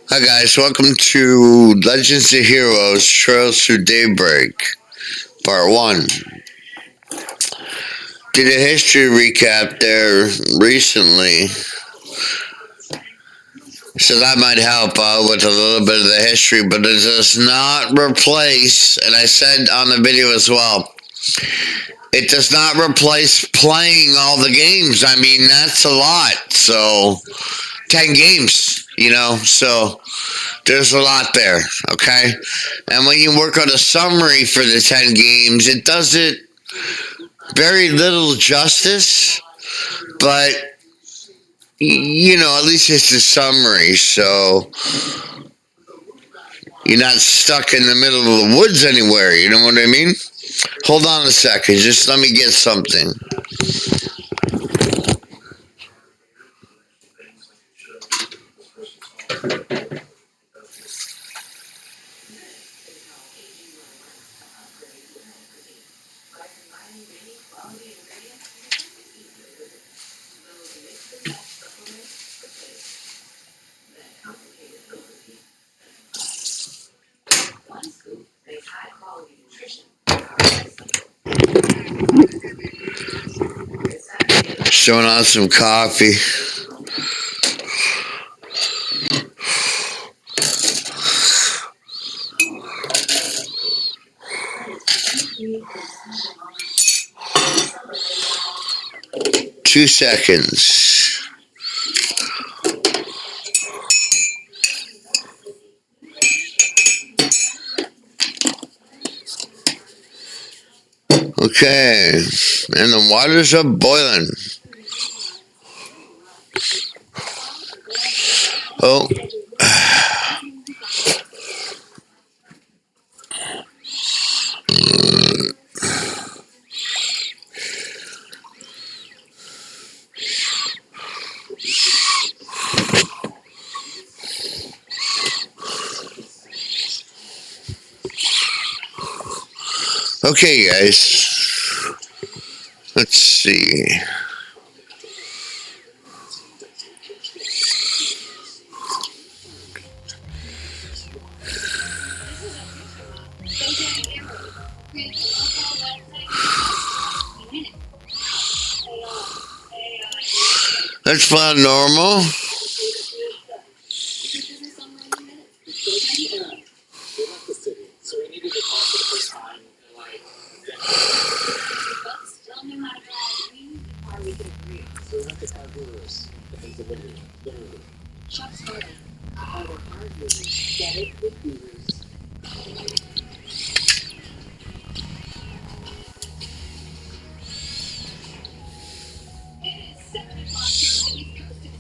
Hi guys, welcome to Legends of Heroes Trails Through Daybreak, Part 1. Did a history recap there recently, so that might help out with a little bit of the history, but it does not replace, and I said on the video as well, it does not replace playing all the games. I mean, that's a lot, so 10 games, so there's a lot there, okay? And when you work on a summary for the 10 games, it does it very little justice, but, at least it's a summary, so you're not stuck in the middle of the woods anywhere, you know what I mean? Hold on a second, just let me get something. Showing on some coffee. Two seconds. Okay, and the waters are boiling. Oh. Okay, guys. Let's see. Let's play normal.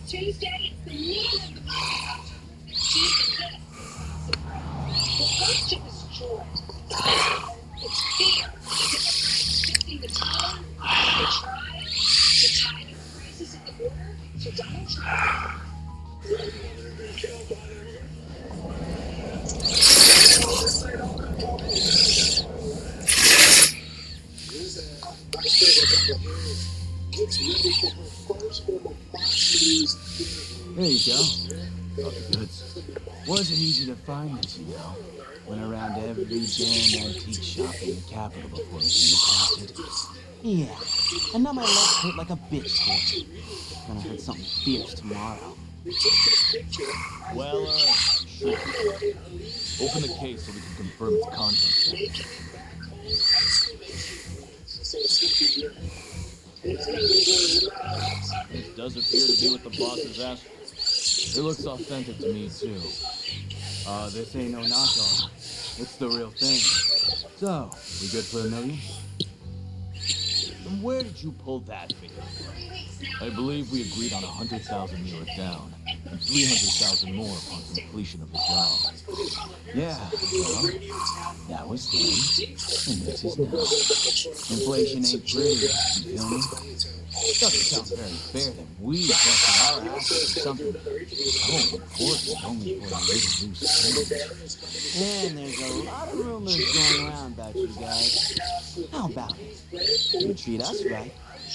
Tuesday, it's the need of the monster. The first to destroy. It's fear. Shifting the tone, the tribe, the tide of crisis at the border, to Donald Trump. There you go. Oh, the goods. Wasn't easy to find this, Went around every damn antique shop in the capital before we came across it. Yeah, and now my legs hurt like a bitch for it. Gonna hurt something fierce tomorrow. Well, sure. Open the case so we can confirm its contents. It does appear to be what the boss has asked. It looks authentic to me, too. This ain't no knockoff. It's the real thing. So, we good for $1 million? And where did you pull that figure? I believe we agreed on 100,000 near it down, and 300,000 more upon completion of the job. Yeah, well, that was then, and this is now. Inflation ain't pretty, you feel me? Doesn't sound very fair that we busted our asses for something so important only for a little loose change. And there's a lot of rumors going around about you guys. How about it? You treat us right,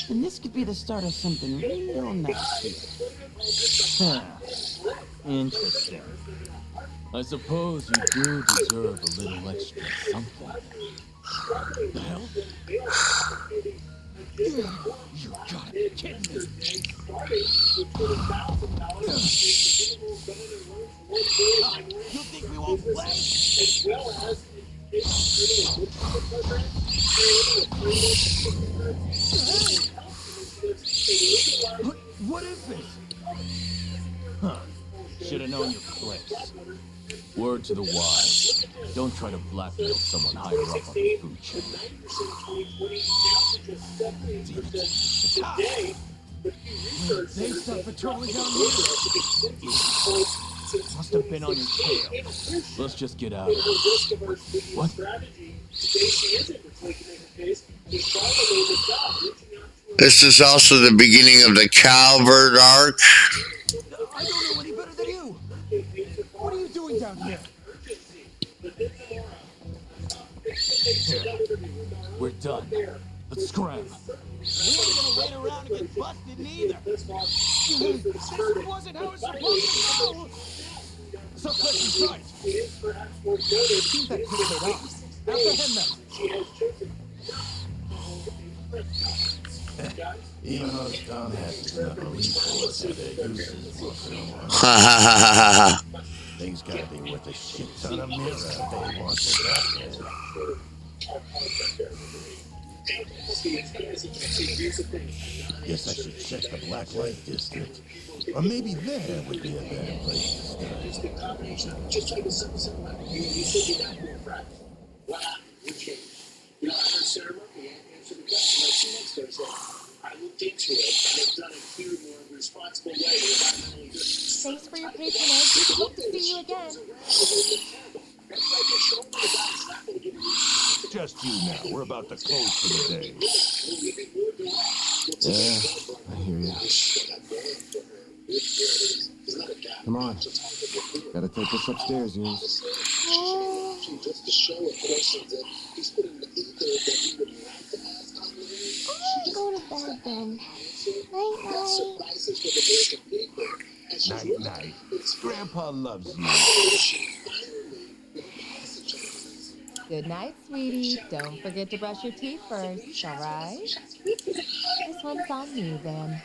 and this could be the start of something real nice here. Huh. Interesting. I suppose you do deserve a little extra something. The hell? You gotta be kidding me. You think we won't play? What is this? Huh. Should have known your place. Word to the wise. Don't try to blackmail someone higher up on the food chain. Damn it. They stopped patrolling down here. Must have been on your tail. Let's just get out of here. What? This is also the beginning of the Calvert arc. I don't know any better than you. What are you doing down here? Here. We're done. Let's scram. We ain't gonna wait around and get busted neither. This wasn't how it's supposed to go. Suspect in sight. Seems that kid paid off. Apprehend them. Even those dumbasses in the police force have their uses for someone. Ha ha ha ha ha. Things gotta be worth a shit ton of mirror if they want to that good. Guess I should check the Black Light District. Or maybe there would be a better place to start. Just trying to sum something up. You said you're not here Friday. What happened? You came. You know, I heard ceremony and answered the question. Like 2 months ago, so I looked into it and I've done it here more in a responsible way. Environmentally good. Thanks for your patronage. Hope to see you again. Just you now. We're about to close for the day. Yeah, I hear you. Come on. Gotta take this upstairs, Eunice. Oh, Just to show a person that he's put in the ether that he would like to ask on I'm gonna go to bed then. Night night. suffices for the American people. And she's Night, night. Grandpa loves you. Good night, sweetie. Don't forget to brush your teeth first, all right? This one's on you then.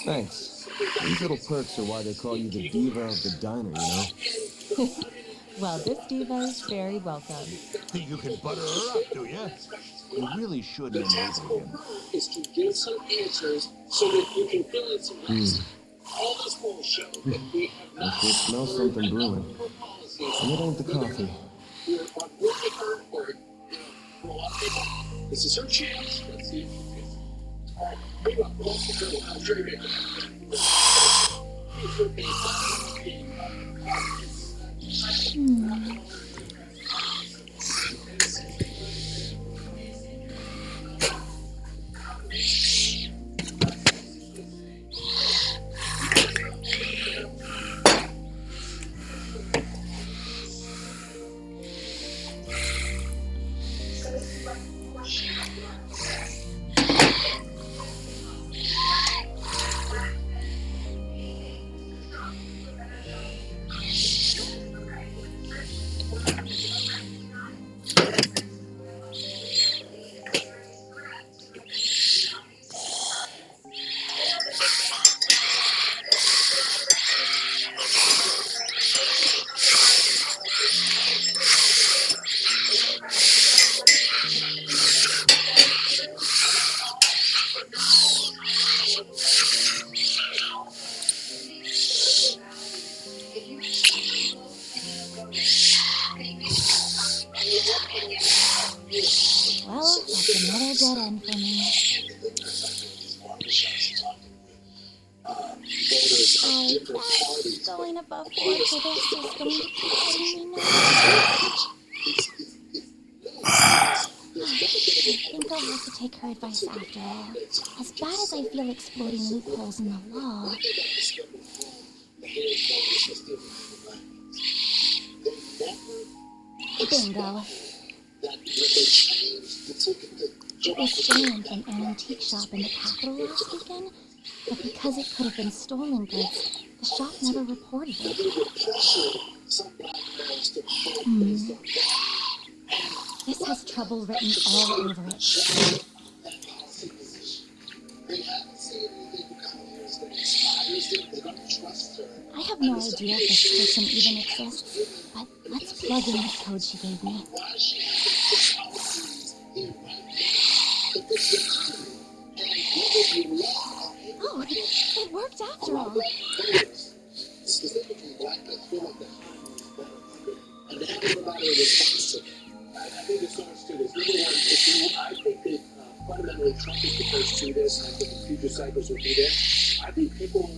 Thanks. These little perks are why they call you the diva of the diner, you know? Well, this diva is very welcome. Think you can butter her up, do ya? You really should enable him. is to give some answers so that you can fill in some blanks. All this bullshit that we have I not sure smell something brewing. policies. And it ain't the coffee. We're on board with her or, you know, for a lot of people, this is her chance. Let's see. All right, here we go. How's your day? Well, that's another dead end for me. I guess going above board for this is going to keep getting me nervous. I think I'll have to take her advice after all. As bad as I feel exploiting loopholes in the law. Bingo. It was stolen from an antique shop in the capital last weekend, but because it could have been stolen goods, the shop never reported it. This has trouble written all over it. I have no idea if this person even exists, but let's plug in the code she gave me. Oh, it worked after all. I think it's starts to this. Number one, I think that fundamentally Trump is the first to this, and I think the future cycles will be there. I think people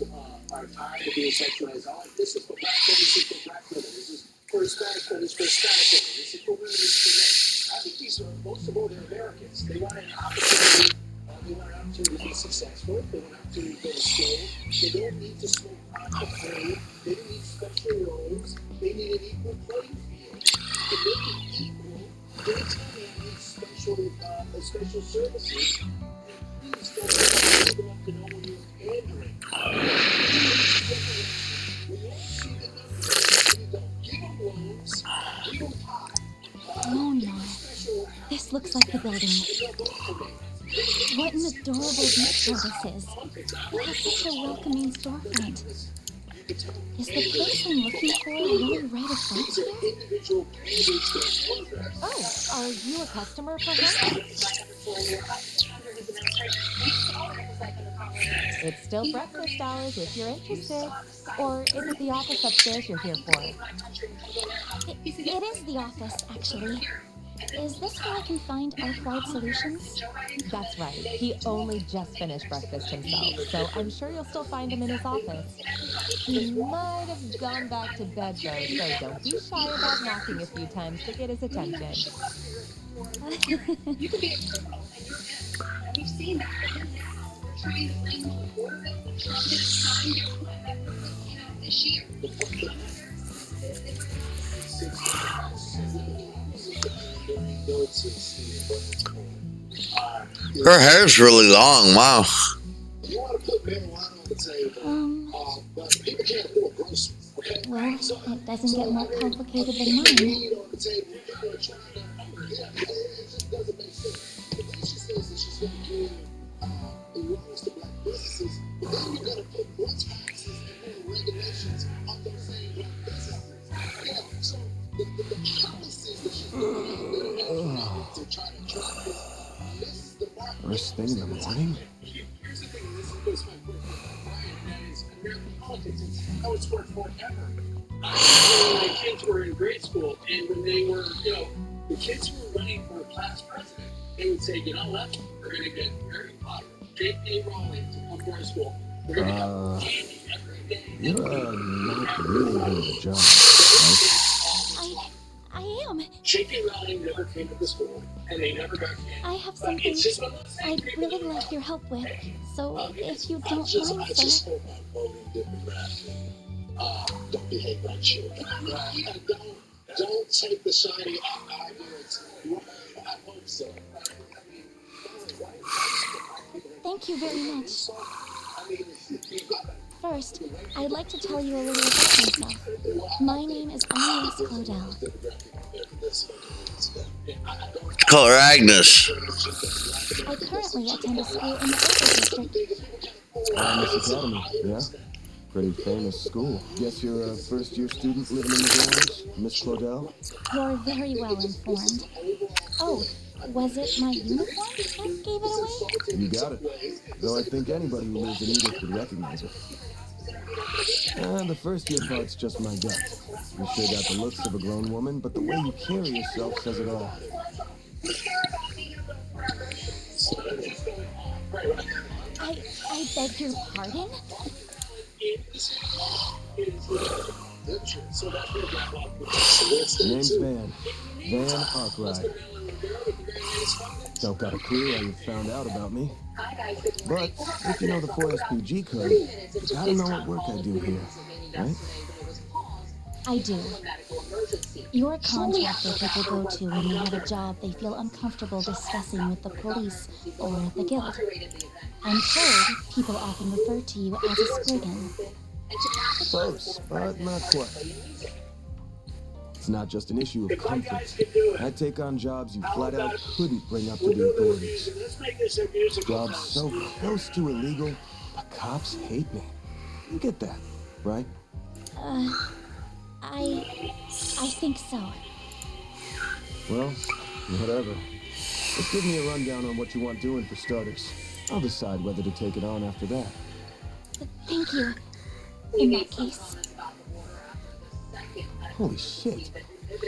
are tired of being sexualized. Oh, this is for black women, this is for black women, this is for Hispanic women, this is for Hispanic women, this is for women, this is for men. I think these are, most of all, they're Americans. They want an opportunity. They want an opportunity to be successful. They want an opportunity to go to school. They don't need to smoke pot for free. They don't need special roles. They need an equal playing field. To make it equal, they tell me I need special services. And please don't get people up to know when you're pandering. When you see the numbers, you don't give them loans, give them pot. Oh no. This looks like the building. What an adorable bookstore this is. It has such a welcoming storefront. Is the place I'm looking for really right across here? Oh, are you a customer for him? It's still breakfast hours if you're interested. Or is it the office upstairs you're here for? It is the office, actually. Is this where I can find Arkwright Solutions? That's right. He only just finished breakfast himself, so I'm sure you'll still find him in his office. He might have gone back to bed, though, so don't be shy about knocking a few times to get his attention. You could be a criminal and we've seen that. We're trying to bring the border up. Trump is trying to this year. Her hair's really long. Wow. You want to put marijuana on the table, but people can't afford groceries, okay? Well, it doesn't get more complicated than mine. Weed on the table, people are trying to, yeah, it just doesn't make sense. But then she says that she's going to give loans to black businesses, but then you're going to put more taxes and more regulations on those same black businesses. Yeah, so the policies that she's doing, to try to attract this the market. First thing in the morning? Here's the thing, this is my quick Brian, is American politics. It's how it's worked forever. My kids were in grade school, and when they were, the kids who were running for class president, they would say, you know what, we're going to get Harry Potter, J.K. Rowling to come to our school. We're going to have candy every day. You're not really in the job, right? I am. J.K. Rowling never came to the school, and they never got candy. I have something I'd really like your help with. So if you don't mind, sir. Just hold on, voting demographic. Don't behave like children. Don't take the shiny ideas. I hope so. Thank you very much. First, I'd like to tell you a little about myself. My name is Agnes Claudel. Call her Agnes. I currently attend a school in the Oval District. Miss Academy, yeah? Pretty famous school. Guess you're a first-year student living in the dorms, Miss Claudel? You're very well informed. Oh, was it my uniform that gave it away? You got it. Though I think anybody who lives in Edith would recognize it. The first-year part's just my gut. You sure got the looks of a grown woman, but the way you carry yourself says it all. I beg your pardon? Name's Van. Van Arkwright. Don't got a clue how you found out about me. But if you know the 4SPG code, you gotta know what work I do here, right? I do. You're a contractor people go to when they have a job they feel uncomfortable discussing with the police or the guild. I'm told people often refer to you as a Spriggan. Close, but not quite. It's not just an issue of comfort. I take on jobs you flat out couldn't bring up to the authorities. Jobs so close to illegal, the cops hate me. You get that, right? I think so. Well, whatever. Just give me a rundown on what you want doing for starters. I'll decide whether to take it on after that. Thank you. In that case. Holy shit.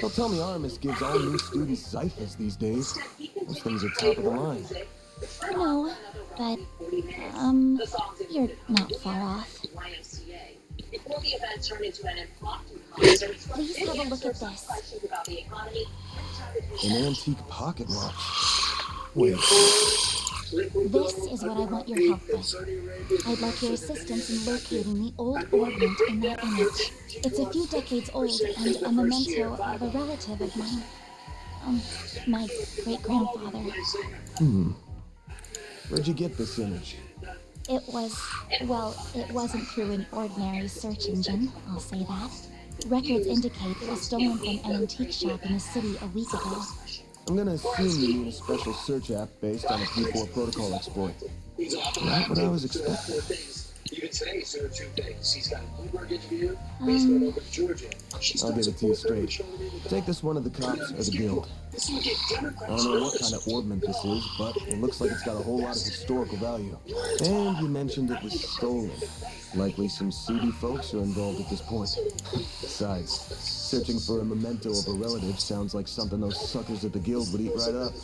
Don't tell me Artemis gives all new students Zyphas these days. Those things are top of the line. No, but, you're not far off. Please have a look at this. An antique pocket watch. Wait. This is what I want your help with. I'd like your assistance in locating the old ornament in that image. It's a few decades old and a memento of a relative of mine. My great-grandfather. Where'd you get this image? It wasn't through an ordinary search engine, I'll say that. Records indicate it was stolen from an antique shop in the city a week ago. I'm gonna assume you mean a special search app based on a P4 protocol exploit. Not what I was expecting. Even today, he's doing two things. He's got a Bloomberg interview, I'll get it to you straight. Take this one to the cops or the guild. I don't know what kind of ornament this is, but it looks like it's got a whole lot of historical value. And you mentioned it was stolen. Likely some seedy folks are involved at this point. Besides, searching for a memento of a relative sounds like something those suckers at the guild would eat right up.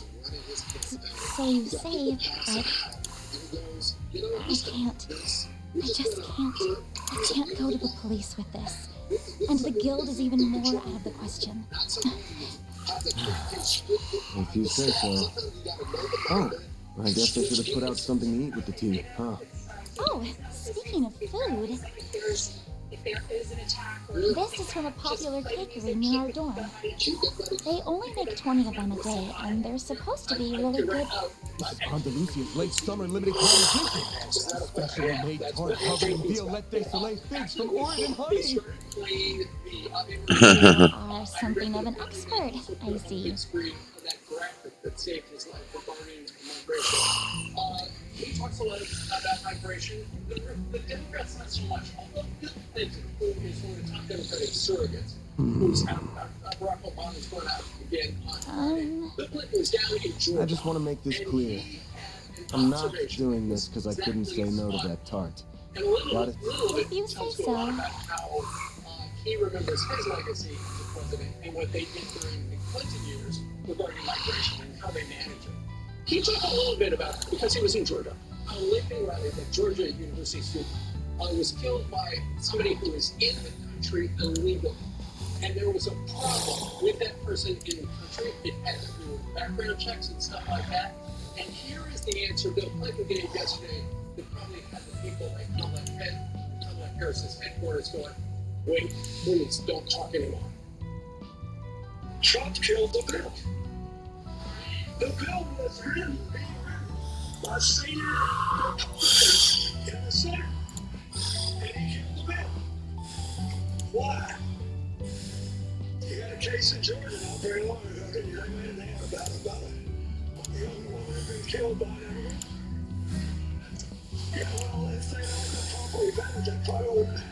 So you say, but I can't. I just can't. I can't go to the police with this. And the guild is even more out of the question. If you say so. Oh, I guess I should have put out something to eat with the tea, huh? Oh, speaking of food, this is from a popular bakery near our dorm. They only make 20 of them a day, and they're supposed to be really good. This is Andalusia's late summer limited competition. Specially made tart covered in Violette de Soleil figs from Oregon honey. You are something of an expert, I see. He talks a lot about migration. The Democrats not so much. Although things including one of the top Democratic surrogates. Who's Barack Obama's going out again on the Clinton was down in Georgia. I just want to make this clear. I'm not doing this because I couldn't say no to that tart. Got it? If you say so. How he remembers his legacy as a president and what they did during the Clinton years regarding migration and how they managed it. He talked a little bit about, because he was in Georgia, Lincoln Riley, the Georgia University student, was killed by somebody who was in the country illegally. And there was a problem with that person in the country. It had to do with background checks and stuff like that. And here is the answer Bill Clinton gave yesterday that probably had the people at Kamala Harris's headquarters going, wait, please, don't talk anymore. Trump killed the bill. The bill was written by senior Republicans in the Senate. And he killed the bill. Why? You got a case in Georgia not very long ago, and you haven't been there about a young woman who's been killed by an yeah, well, if they don't properly vetted, they probably wouldn't have.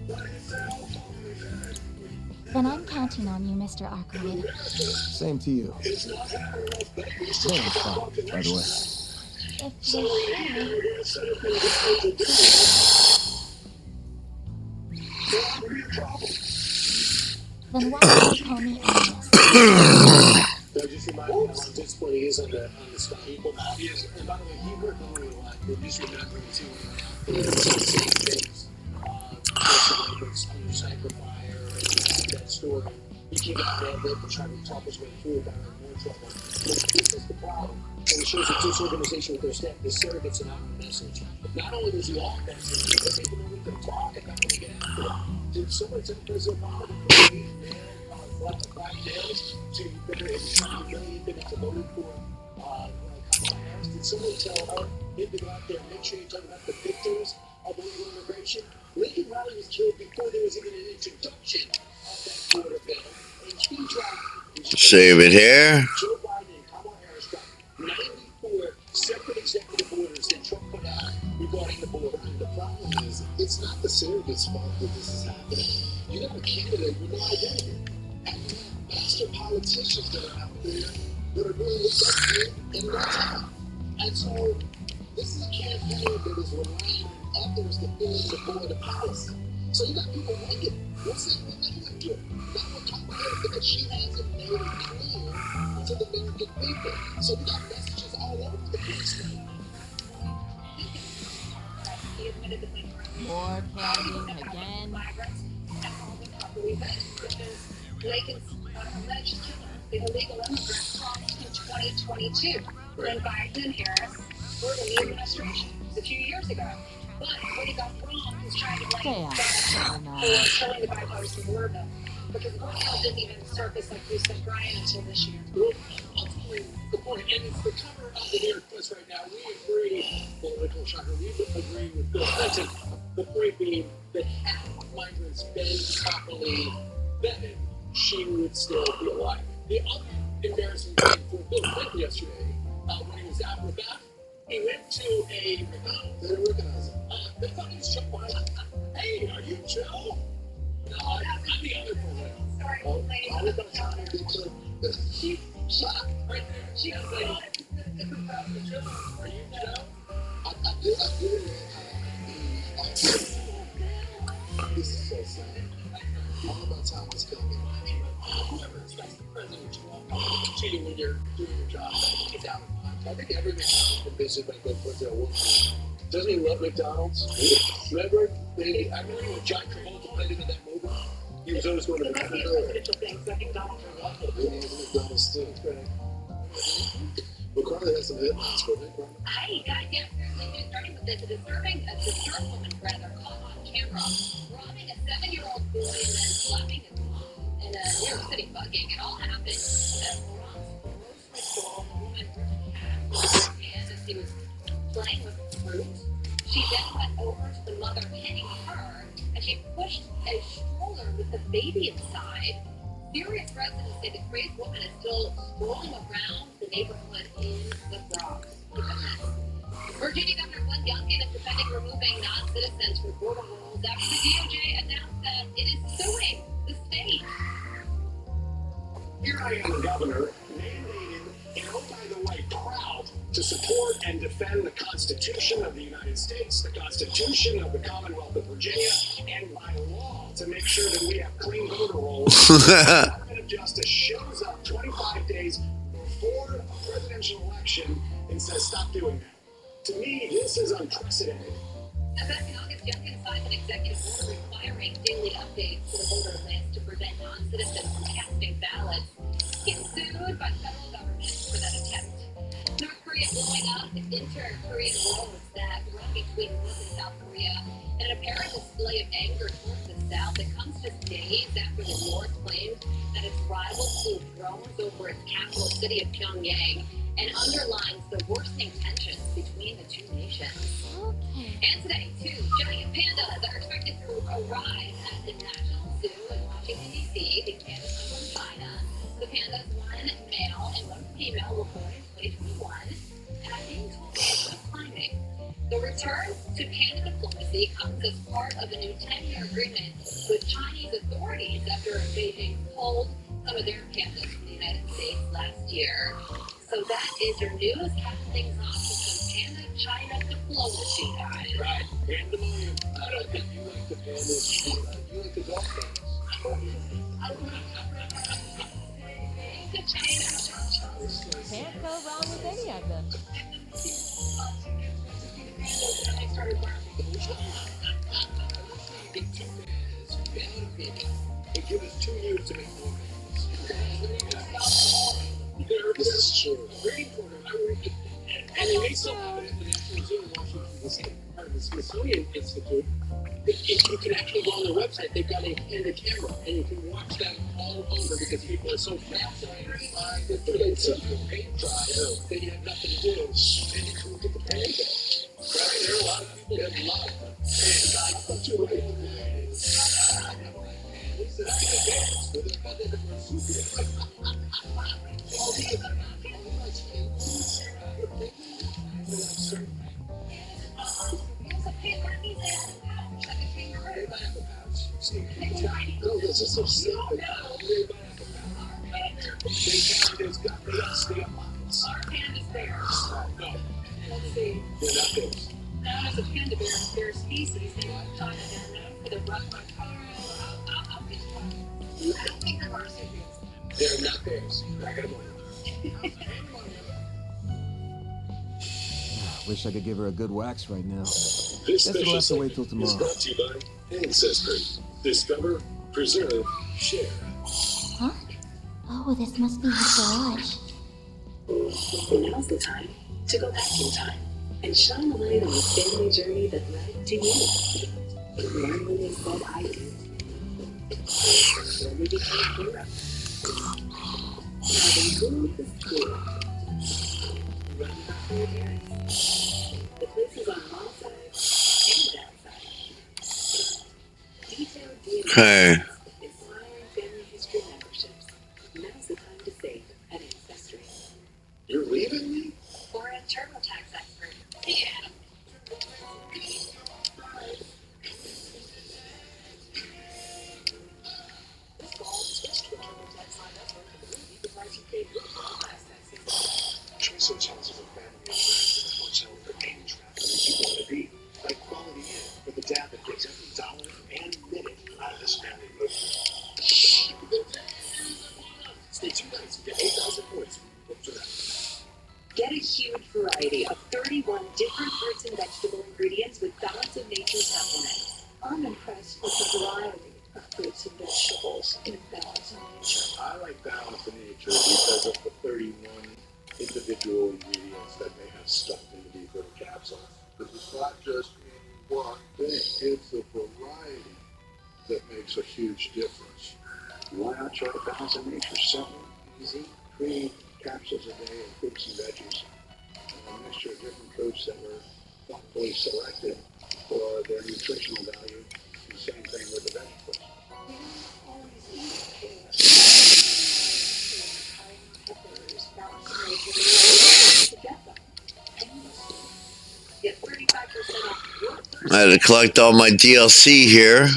But if they're all properly vetted, Then I'm counting on you, Mr. Arkwright. Same to you. it's not having enough babies to Damn fine, by the way. If you're sure. Then why don't you call me Ernest? So just remind me how disciplined he is on the spot. He is, and by the way, he worked on me a lot. But just remember too, things. Under Sacrifier, that story. He came out there and tried to talk his way through it, got in more trouble. But this is the problem. And it shows that this organization with their staff, the surrogates and our message. Not only was he off message, but people don't even talk about it again. Did someone tell President Obama to create black nails to $120 million that it's voted for Kamala Harris? Did someone tell her to go out there and make sure you talk about the victims of illegal immigration? Lincoln Riley was killed before there was even an introduction of that border bill. And he dropped. Save it here. Joe Biden and Kamala Harris got 94 separate executive orders that Trump put out regarding the border. And the problem is, it's not the surrogate's fault that this is happening. You have a candidate with no identity. And you have master politicians that are out there that are really looked up to in no time. And so, this is a campaign that is relying on others to fill in the border policy. So you got people wondering, what's that woman doing? Not what Kamala Harris, because she hasn't made it clear to the American people. So we got messages all over the place now. More planning again. Lincoln's alleged killer, the illegal immigrant, crossed in 2022 when Biden and Harris were in the administration a few years ago. But what he got wrong was trying to blame Donald Trump for killing the bipartisan border bill. Because the border bill didn't even surface, like you said, Brian, until this year. Well, ultimately, the point, and it's the cover of the New York Post right now. We agree, political shocker, we agree with Bill Clinton. The point being that had migrants been properly vetted, she would still be alive. The other embarrassing thing for Bill Clinton yesterday, when he was out and about, he went to a McDonald's. They didn't recognize him. They thought he was Joe Biden. Hey, are you Joe? No, I'm the other one. Sorry, I was not trying to be clear. She shot right there. She was like, are you Joe? I did. This is so sad. All about time is coming. Whoever expects the president to walk up to you when you're doing your job, it's out. I think every McDonald's can visit when they put their work on. Doesn't he love McDonald's? Remember? I remember when John Travolta played into that movie. He was always going to McDonald's. McDonald's too. Well, Carly has some headlines for me. Hi, guys. Yeah, seriously, starting with this. A disturbing woman, rather, caught on camera robbing a 7-year-old boy and then slapping his mom in a New York City bugging. It all happened at a grocery store. A woman and as he was playing with fruit, she then went over to the mother hitting her, and she pushed a stroller with the baby inside. Serious residents say the crazed woman is still strolling around the neighborhood in the Bronx. Virginia Governor Glenn Youngkin is defending removing non-citizens from border rules after the DOJ announced that it is suing the state. Here I am, Governor, mandated and, oh, by the way, proud to support and defend the Constitution of the United States, the Constitution of the Commonwealth of Virginia, and by law to make sure that we have clean voter rolls. The Department of Justice shows up 25 days before a presidential election and says, stop doing that. To me, this is unprecedented. And back in August, Youngkin signed an executive order requiring daily updates to the voter list to prevent non-citizens from casting ballots. He was sued by the federal government for that attempt. North Korea blowing up the inter-Korean roads that run between North and South Korea, and an apparent display of anger towards the South that comes just days after the North claimed that its rivals flew drones over its capital city of Pyongyang, and underlines the worsening tensions between the two nations. Okay. And today, 2 giant pandas are expected to arrive at the National Zoo in Washington, D.C. The pandas come from China. The pandas, one male and one female, were born in 2021, and I'm being told they're still climbing. The return to panda diplomacy comes as part of a new 10-year agreement with Chinese authorities after Beijing pulled some of their pandas from the United States last year. So that is your news. Cap things off with some Panda-China diplomacy, guys. Right. Pandemonium. I think you like the pandas. You like the dolphins. To China. Can't go wrong with any of them. I started learning. It took us 2 years to make one. This is true. And they still have it at the National Zoo in Washington, D.C. Part of the Smithsonian Institute. You can actually go on their website. They've got a camera, and you can watch them all over because people are so fascinated by the kids of the paint dry. They have nothing to do, and you can look at the paint. Right? There are a lot of people that love paint dry. But you're right. No, this is so simple. There's got the pockets. Our pandas bears. No. They're not bears. Now, as a panda bear is bear species, they are kind of known for their rough I don't think they're marsupials. They're not bears. Back in the morning. Wish I could give her a good wax right now. This Guess we'll have to wait till tomorrow. is brought to you by Ancestry. Discover, preserve, share. Huh? Oh, this must be his garage. Now's the time to go back in time and shine a light on the family journey that led to you. Learn when they said I do. When they became heroes. Now they move the school. Run back their parents. The places on mom's side and dad's side. Detailed DNA. Okay. Inspiring family history memberships. Now's the time to save at Ancestry. You're leaving me? For a TurboTax expert. Yeah. This fall, switch to a TurboTax Live expert for the movie because you paid your TurboTax taxes. Choice and chances of family and friends in a hotel for any traveler you want to be. Like Quality Inn for the dad that gets every dollar and minute out of this family movie. Stay 2 nights and get 8,000 points. Look for that. Get a huge variety of 31 different fruits and vegetable ingredients with Balance of Nature supplements. I'm impressed with the variety of fruits and vegetables in Balance of Nature. I like Balance of Nature because of the 31 individual ingredients that they have stuffed into these little capsules. This is not just any one thing, it's a variety that makes a huge difference. Why not try Balance of Nature? 7 easy, clean capsules a day of fruits and veggies. A mixture of different fruits that were thoughtfully selected for their nutritional value. The same thing with the vegetables. Get 35% off your first I had to collect all my DLC here. and our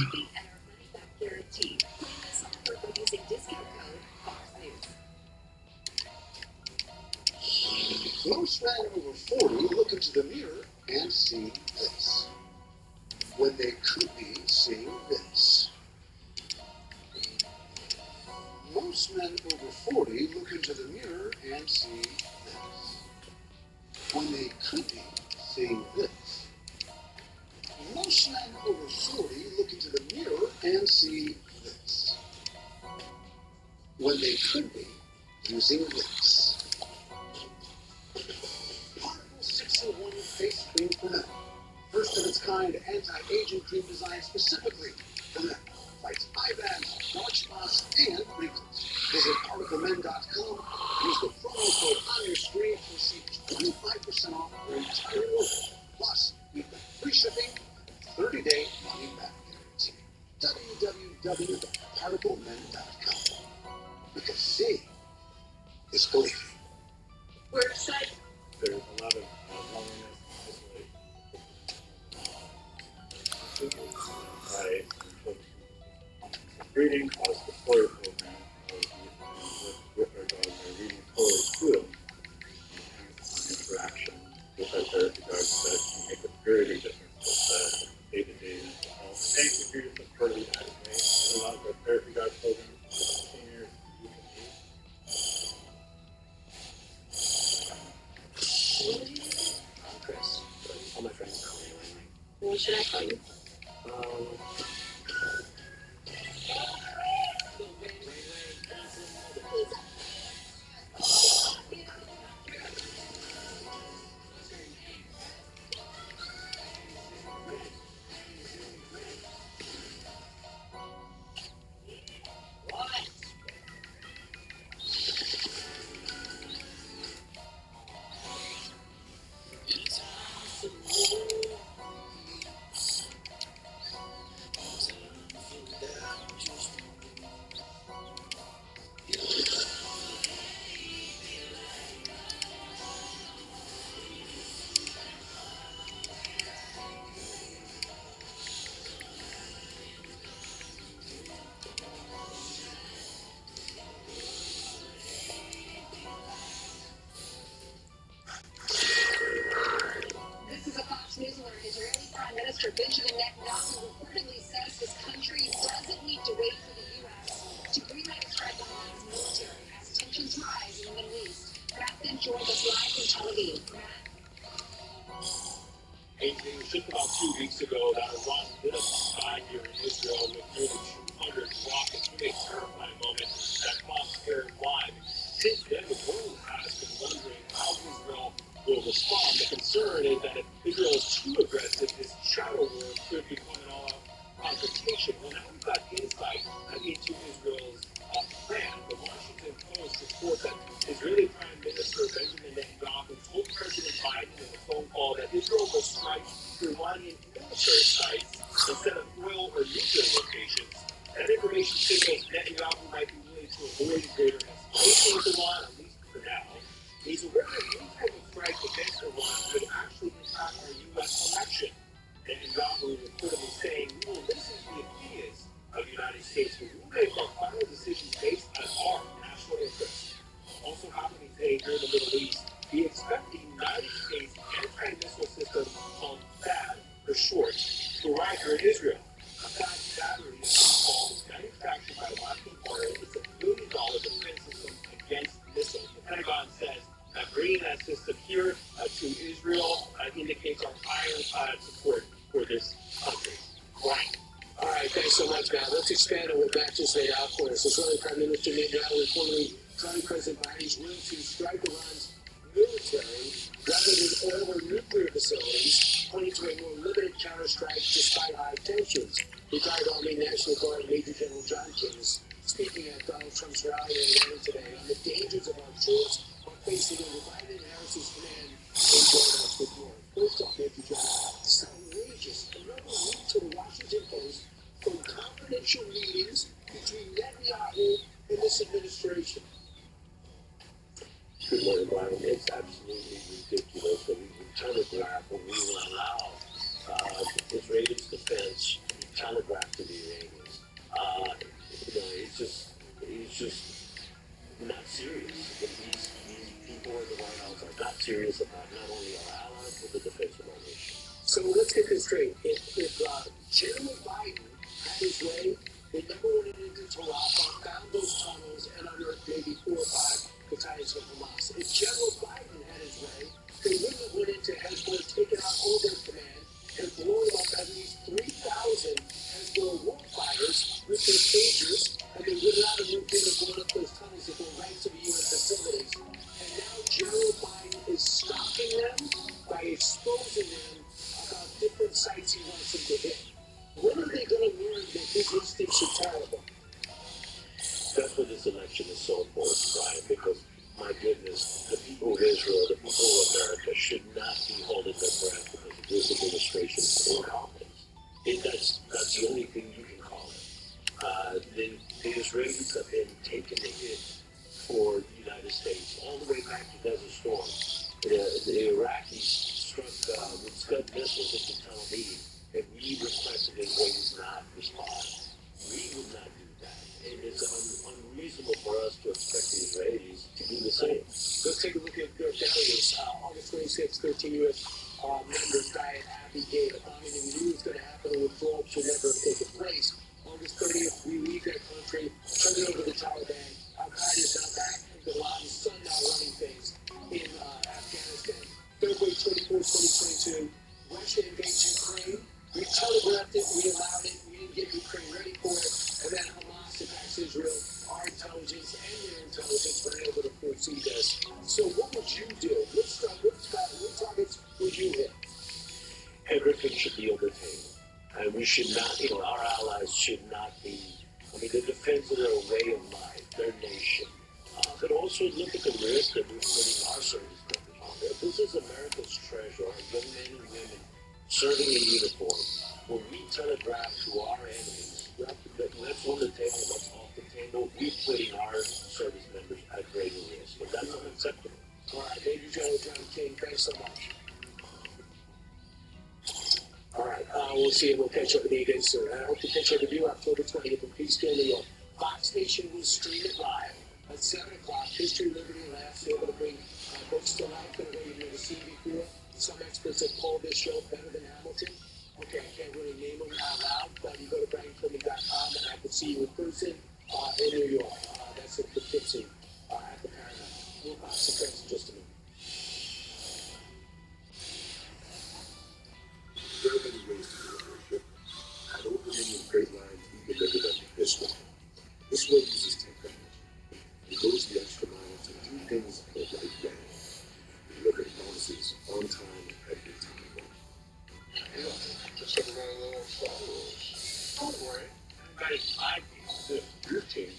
money-back guarantee. This offer by using discount code FOXNEWS. Most men over 40 look into the mirror and see this, when they could be seeing this. Most men over 40 look into the mirror and see this, when they could be seeing this. Most men over 40 look into the mirror and see this, when they could be using this. Particle 601 face cream for men. First of its kind anti-aging cream designed specifically for men. Fights eye bags, dark spots, and wrinkles. Visit particlemen.com. Use the promo code on your screen to receive 25% off your entire order. Plus, you've got free shipping and 30-day money-back guarantee. www.particlemen.com. Because seeing is believing. We're excited. There's a lot of loneliness and isolation. Reading was the story program with our dog by reading stories to them. Interaction with our therapy dogs that can make a very big difference with day-to-day mental health. Thank you for your support of the United Way. A lot of our therapy dog programs for seniors and youth. I'm Chris, but all my friends call me Langley. What should I call you? Please just about 2 weeks ago that Iran lit up a sky here in Israel with nearly 200 rockets. Really a terrifying moment that cost Aaron lives. Since then, the world has been wondering how Israel will respond. The concern is that if Israel is too aggressive, this shadow war could become an all-out confrontation. Well, now we've got insight into Israel's plan. The Washington Post reports that Israeli Prime Minister Benjamin Netanyahu told President Biden in a phone call that Israel will strike Iranian military sites instead of oil or nuclear locations. That information signals Netanyahu might be willing to avoid greater escalation with Iran, at least for now. He's aware that any type of strike against Iran could actually impact our U.S. election. Netanyahu reportedly saying, we will listen to the opinions of the United States, but we will make our final decisions based on our national interests. Also happening today here in the Middle East, we expect the United States anti-missile system called THAAD for short to arrive here in Israel. A THAAD battery is manufactured by Lockheed Martin. It's $1 billion defense system against missiles. The Pentagon says that bringing that system here to Israel indicates our iron support for this country. Right. All right, thanks so much, Matt. Let's expand on what Matt just laid out for us. Israeli Prime Minister Netanyahu reportedly telling President Biden's will to strike Iran's military rather than oil or nuclear facilities, pointing to a more limited counterstrike despite high tensions. Retired Army National Guard Major General John King is speaking at Donald Trump's rally in Atlanta today on the dangers of our troops while facing under Biden and Harris's command and join us with more. First off, Major General, it's outrageous. Another leak to the Washington Post from confidential meetings between Netanyahu and this administration. Good morning, Brian. It's absolutely ridiculous that we would telegraph or we will allow Israelis' defense to be telegraphed to the Iranians. It's just not serious. These people in the White House are not serious about not only our allies, but the defense of our nation. So let's get this straight. If General Biden had his way, they never went into Rafah, found those tunnels, and unearthed maybe 4 or 5 battalions of Hamas. If General Biden had his way, they wouldn't have went into Hezbollah, taken out all their command, and blown up at least 3,000 Hezbollah warfighters with their soldiers, and they would not have moved in and blown up those tunnels that go right to the U.S. facilities. And now General Biden is stopping them by exposing them about different sites he wants them to hit. When are they going to learn that his instincts are terrible? That's what this election is so important, Brian, because, my goodness, the people of Israel, the people of America should not be holding their breath because of this administration's incompetence. That's the only thing you can call it. The Israelis have been taking the hit for the United States all the way back to Desert Storm. The Iraqis struck with Scud missiles into Tel Aviv, and we requested the Israelis not respond. We would not do that. And it's unreasonable for us to expect the Israelis to do the same. Let's take a look at Dallas. August 26, 13 U.S. members died at Abbey Gate. A bombing we knew was going to happen. A withdrawal should never have taken place. August 30th, we leave that country, turn it over to the Taliban. Al-Qaeda is now back. Bin Laden's son now running things in Afghanistan. February 24, 2022, Russia invades Ukraine. We telegraphed it, we allowed it, we didn't get Ukraine ready for it, and then Hamas attacks Israel. Our intelligence and their intelligence were able to foresee this. So what would you do? What targets would you hit? Everything should be on the table. And we should not, our allies should not be, the defense of their way of life, their nation. But also look at the risk that we're putting our service members on there. This is America's treasure, our young men and women serving in uniform. When we telegraph to our enemies, let's on the table, let's off the table, we're putting our service members at greater risk. And that's unacceptable. All right, Major General John King, thanks so much. All right, we'll see and we'll catch up with you again soon. I hope to catch up with you October 20th in Peekskill, New York. Fox Nation will stream it live at 7 o'clock. History, Liberty, and Laughs. They're going to bring books to life in a way you've never seen before. Some experts have called this show better than Hamilton. Okay, I can't really name them out loud, but you go to BrianFilming.com and I can see you in person in New York. That's at Poughkeepsie at the Paramount. We'll have some friends in just a minute. goes the extra mile to do things the right way. Delivering bonuses on time every time. Just a little followers. Don't worry. I got my piece too. Your team.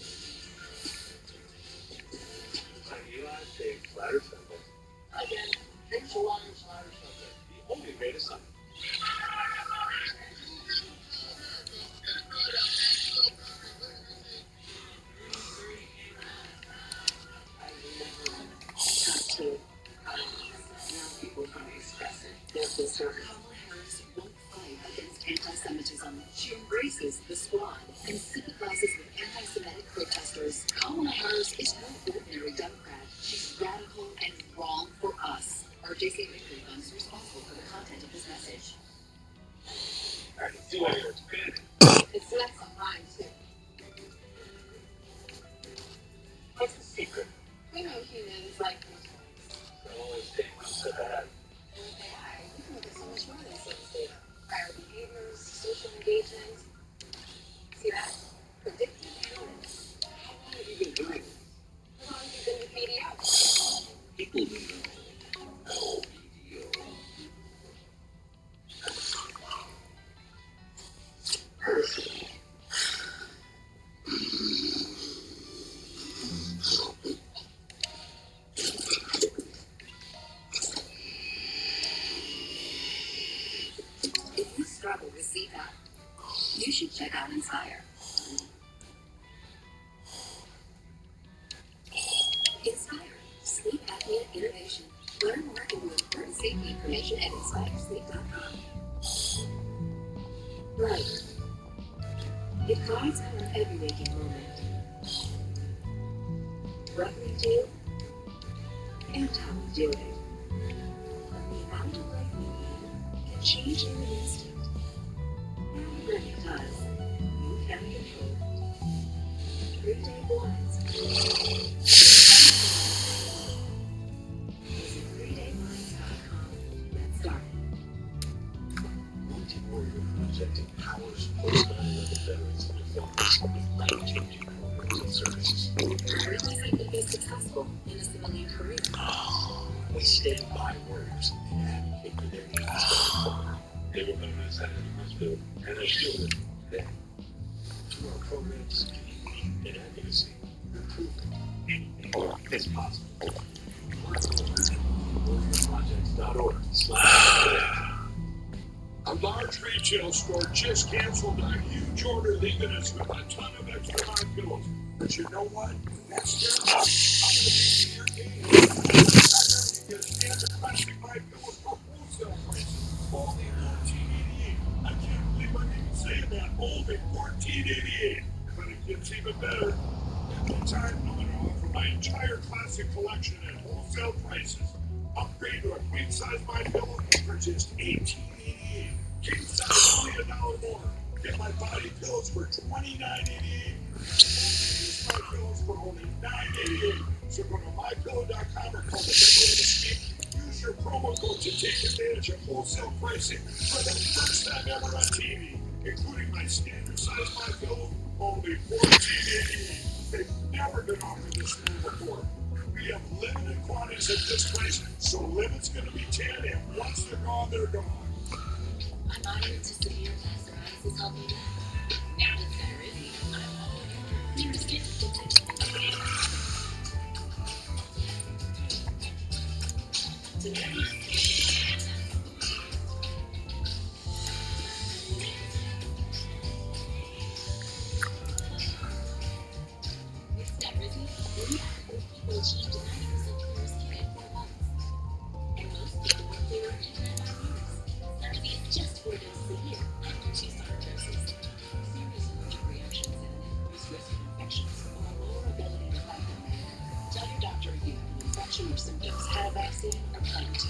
Eli takes ladder symbol. Again, King's Alliance ladder symbol. The only way to sign. Anti-Semitism. She embraces the squad and sympathizes with anti-Semitic protesters. Kamala Harris is no ordinary Democrat. She's radical and wrong for us. RJC Wickman is responsible for the content of this message. I can see why you're expanding. It's less on mine, too. What's the secret? We know humans like those ones. They'll always take one step ahead. And if they hide, we can look at so much more than surface data. Prior behaviors, social engagement. See that? Predictive analytics. How long have you been doing this? As long as you've been with media. People do know. No video. Personally. If you struggle to see that, you should check out Inspire. Inspire. Sleep apnea innovation. Learn more and more important safety information at inspiresleep.com. Right. It guides our every waking moment. What we do and how we do it. The amount of life we need can change in an instant. And when it does, you can control it. 3-day blinds. Visit 3dayblinds.com. Get started. Multi-warrior projecting powers post-9/11 veterans in your family with life-changing programs and services. I realize I could be successful in a civilian career. We stand by warriors and advocate for their needs going forward. They were put on the side of the hospital, and they're still with today. Through our programs, community, and advocacy, we're proving anything is possible. warriorprojects.org/today. A large retail store just canceled a huge order, leaving us with a ton of extra My Pillows. But you know what? That's their I'm going to make your game. You get a standard classic My Pillows for wholesale prices, only $14.88. I can't believe I'm even saying that. Only $14.88. But it gets even better. At the time, I'm going to offer my entire classic collection at wholesale prices. Upgrade to a queen size My Pillow for just $18.88. King size only $1 more. Get my body pillows for $29.88. My pillows for only $9.88. So go to mypillow.com or call the number in the screen. Use your promo code to take advantage of wholesale pricing for the first time ever on TV, including my standard size My Pillow, only $14.88. They've never been offered this deal before. We have limited quantities at this price, so limit's going to be 10, and once they're gone, they're gone. I'm honored to severe psoriasis help me. Now it's better is he? I'm all in. Clear skin. People achieved 90% clear skin in 4 months. And most people were clearer in 9 years. Therapy is just 4 doses a year after 2 starter doses. Serious allergic reactions and an increased risk of infections or a lower ability to fight them. Tell your doctor if you have an infection or symptoms, had a vaccine, or plan to.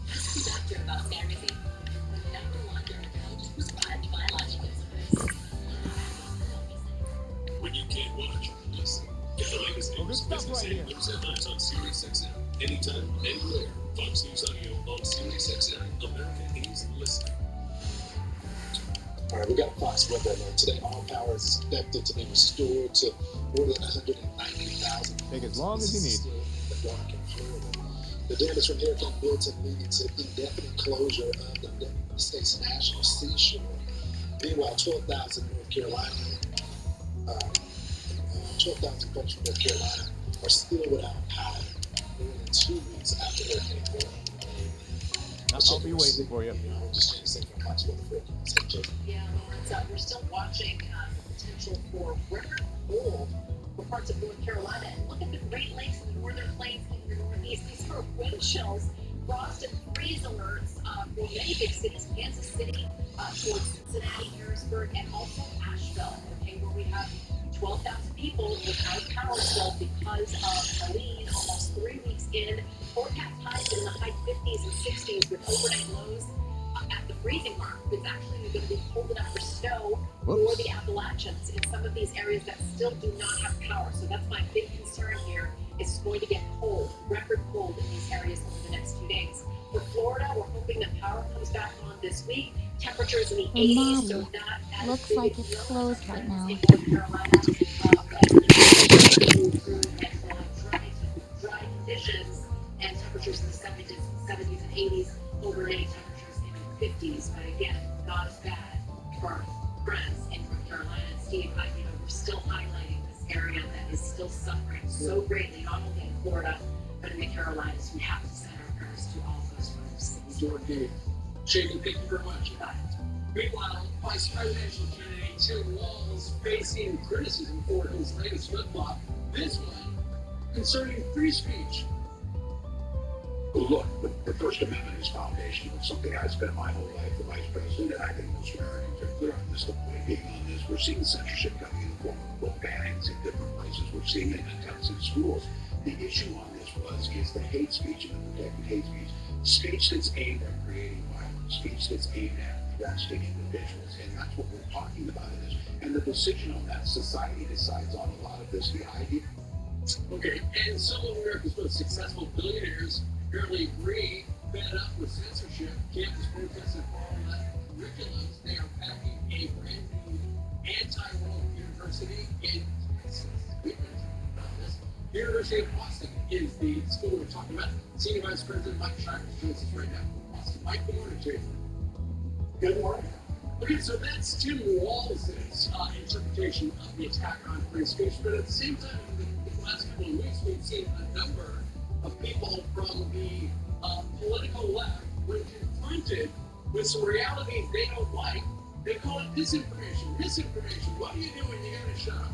Ask your doctor about Skyrizi. Dr. Juan dermatologist prescribed biological supplies. When you can't watch, listen. Get the latest news, business, and news headlines on Sirius XM. Anytime, anywhere. Fox News Audio on Sirius right, we got a Fox weather alert today. All power is expected to be restored to more than 190,000. Take as long as you need. The dark in Florida. The damage from Hurricane Milton leading to indefinite closure of the state's national seashore. Meanwhile, 12,000 North Carolina, 12,000 folks from North Carolina are still without power more than 2 weeks after Hurricane Milton. I'll be waiting for you. Yeah, Lawrence, we're still watching the potential for record cold for parts of North Carolina. And look at the Great Lakes and the Northern Plains in the Northeast. These are wind chills, frost and freeze alerts for many big cities, Kansas City, towards Cincinnati, Harrisburg, and also Asheville, okay, where we have 12,000 people without power still because of Helene, almost 3 weeks in. Forecast highs in the high 50s and 60s with overnight lows at the freezing mark. It's actually going to be cold enough for snow for the Appalachians in some of these areas that still do not have power. So that's my big concern here. It's going to get cold, record cold in these areas over the next few days. For Florida, we're hoping that power comes back on this week. Temperatures in the 80s, so not as looks big like a it's deal closed right now. in North Carolina. Dry conditions and temperatures in the 70s and 80s, overnight temperatures in the 50s. But again, not as bad for our friends in North Carolina. And Steve, we're still highlighting this area that is still suffering so greatly, not only in Florida, but in the Carolinas. We have to send our prayers to all those folks. Jordan, Shaden, thank you very much. Meanwhile, Vice Presidential candidate Tim Walz facing criticism for his latest flip-flop. This one concerning free speech. Look, the First Amendment is foundational. It's something I spent my whole life the vice president, and I think most Americans are clear on this. The point being on this, we're seeing censorship coming in the form of book bannings in different places. We're seeing it in attempts in schools. The issue on this is the hate speech and the protected hate speech that's aimed at creating violence, speech that's aimed at arresting individuals, and that's what we're talking about in this. And the decision on that, society decides on a lot of this. The idea. Okay, and some of America's most successful billionaires apparently agree, fed up with censorship, campus protests, and far-left curriculums. They are packing a brand new anti-woke university in Texas. We've been talking about this. The University of Boston is the school we're talking about. Senior Vice President Mike Shires joins us right now. Boston. Mike, good morning to you. Good morning. Okay, so that's Tim Walz's interpretation of the attack on free speech, but at the same time, in the last couple of weeks, we've seen a number of people from the political left, when confronted with some realities they don't like, they call it disinformation. Misinformation. What do you do when you gotta shut up?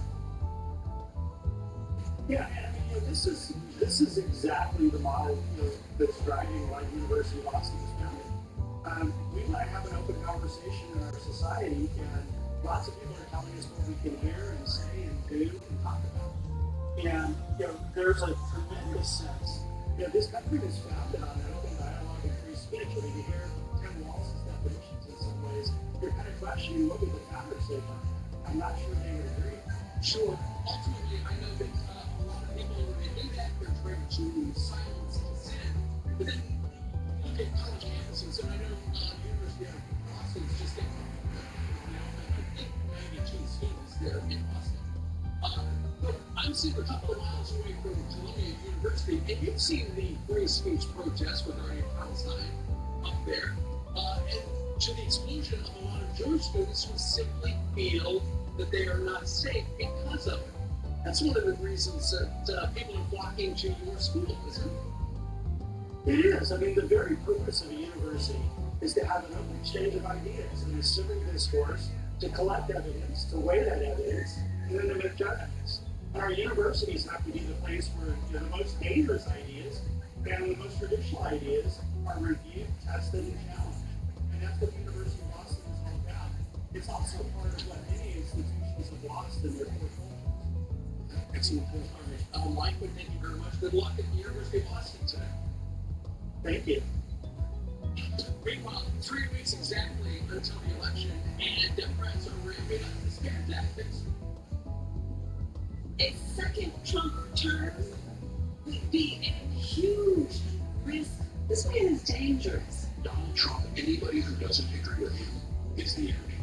Yeah, and I mean, this is exactly the model that's driving why University of Boston is founded. We want to have an open conversation in our society, and lots of people are telling us what we can hear and say and do and talk about. And there's a tremendous sense. This country is founded on an open dialogue and free speech. I mean, you hear Tim Walz's definitions in some ways. You're kind of questioning what would the founders say. I'm not sure they would agree. Sure. Ultimately, I know that a lot of people, when they do that, they're trying to silence dissent. But then look at college campuses, and I know University of Boston is just getting I think 92 students there in Boston. But I'm sitting a couple of miles away from Columbia University, and you've seen the free speech protests regarding Palestine up there, and to the exclusion of a lot of Jewish students who simply feel that they are not safe because of it. That's one of the reasons that people are flocking to your school, isn't it? It is. I mean, the very purpose of a university is to have an open exchange of ideas and a civic discourse, to collect evidence, to weigh that evidence, and then to make judgments. And our universities have to be the place where the most dangerous ideas and the most traditional ideas are reviewed, tested, and challenged. And that's what the University of Boston is all about. It's also part of what many institutions have lost in their portfolios. Excellent point. Mike, thank you very much. Good luck at the University of Boston today. Thank you. Meanwhile, 3 weeks exactly until the election, and Democrats are ramping up the scare tactics. A second Trump term would be a huge risk. This man is dangerous. Donald Trump, anybody who doesn't agree with him is the enemy.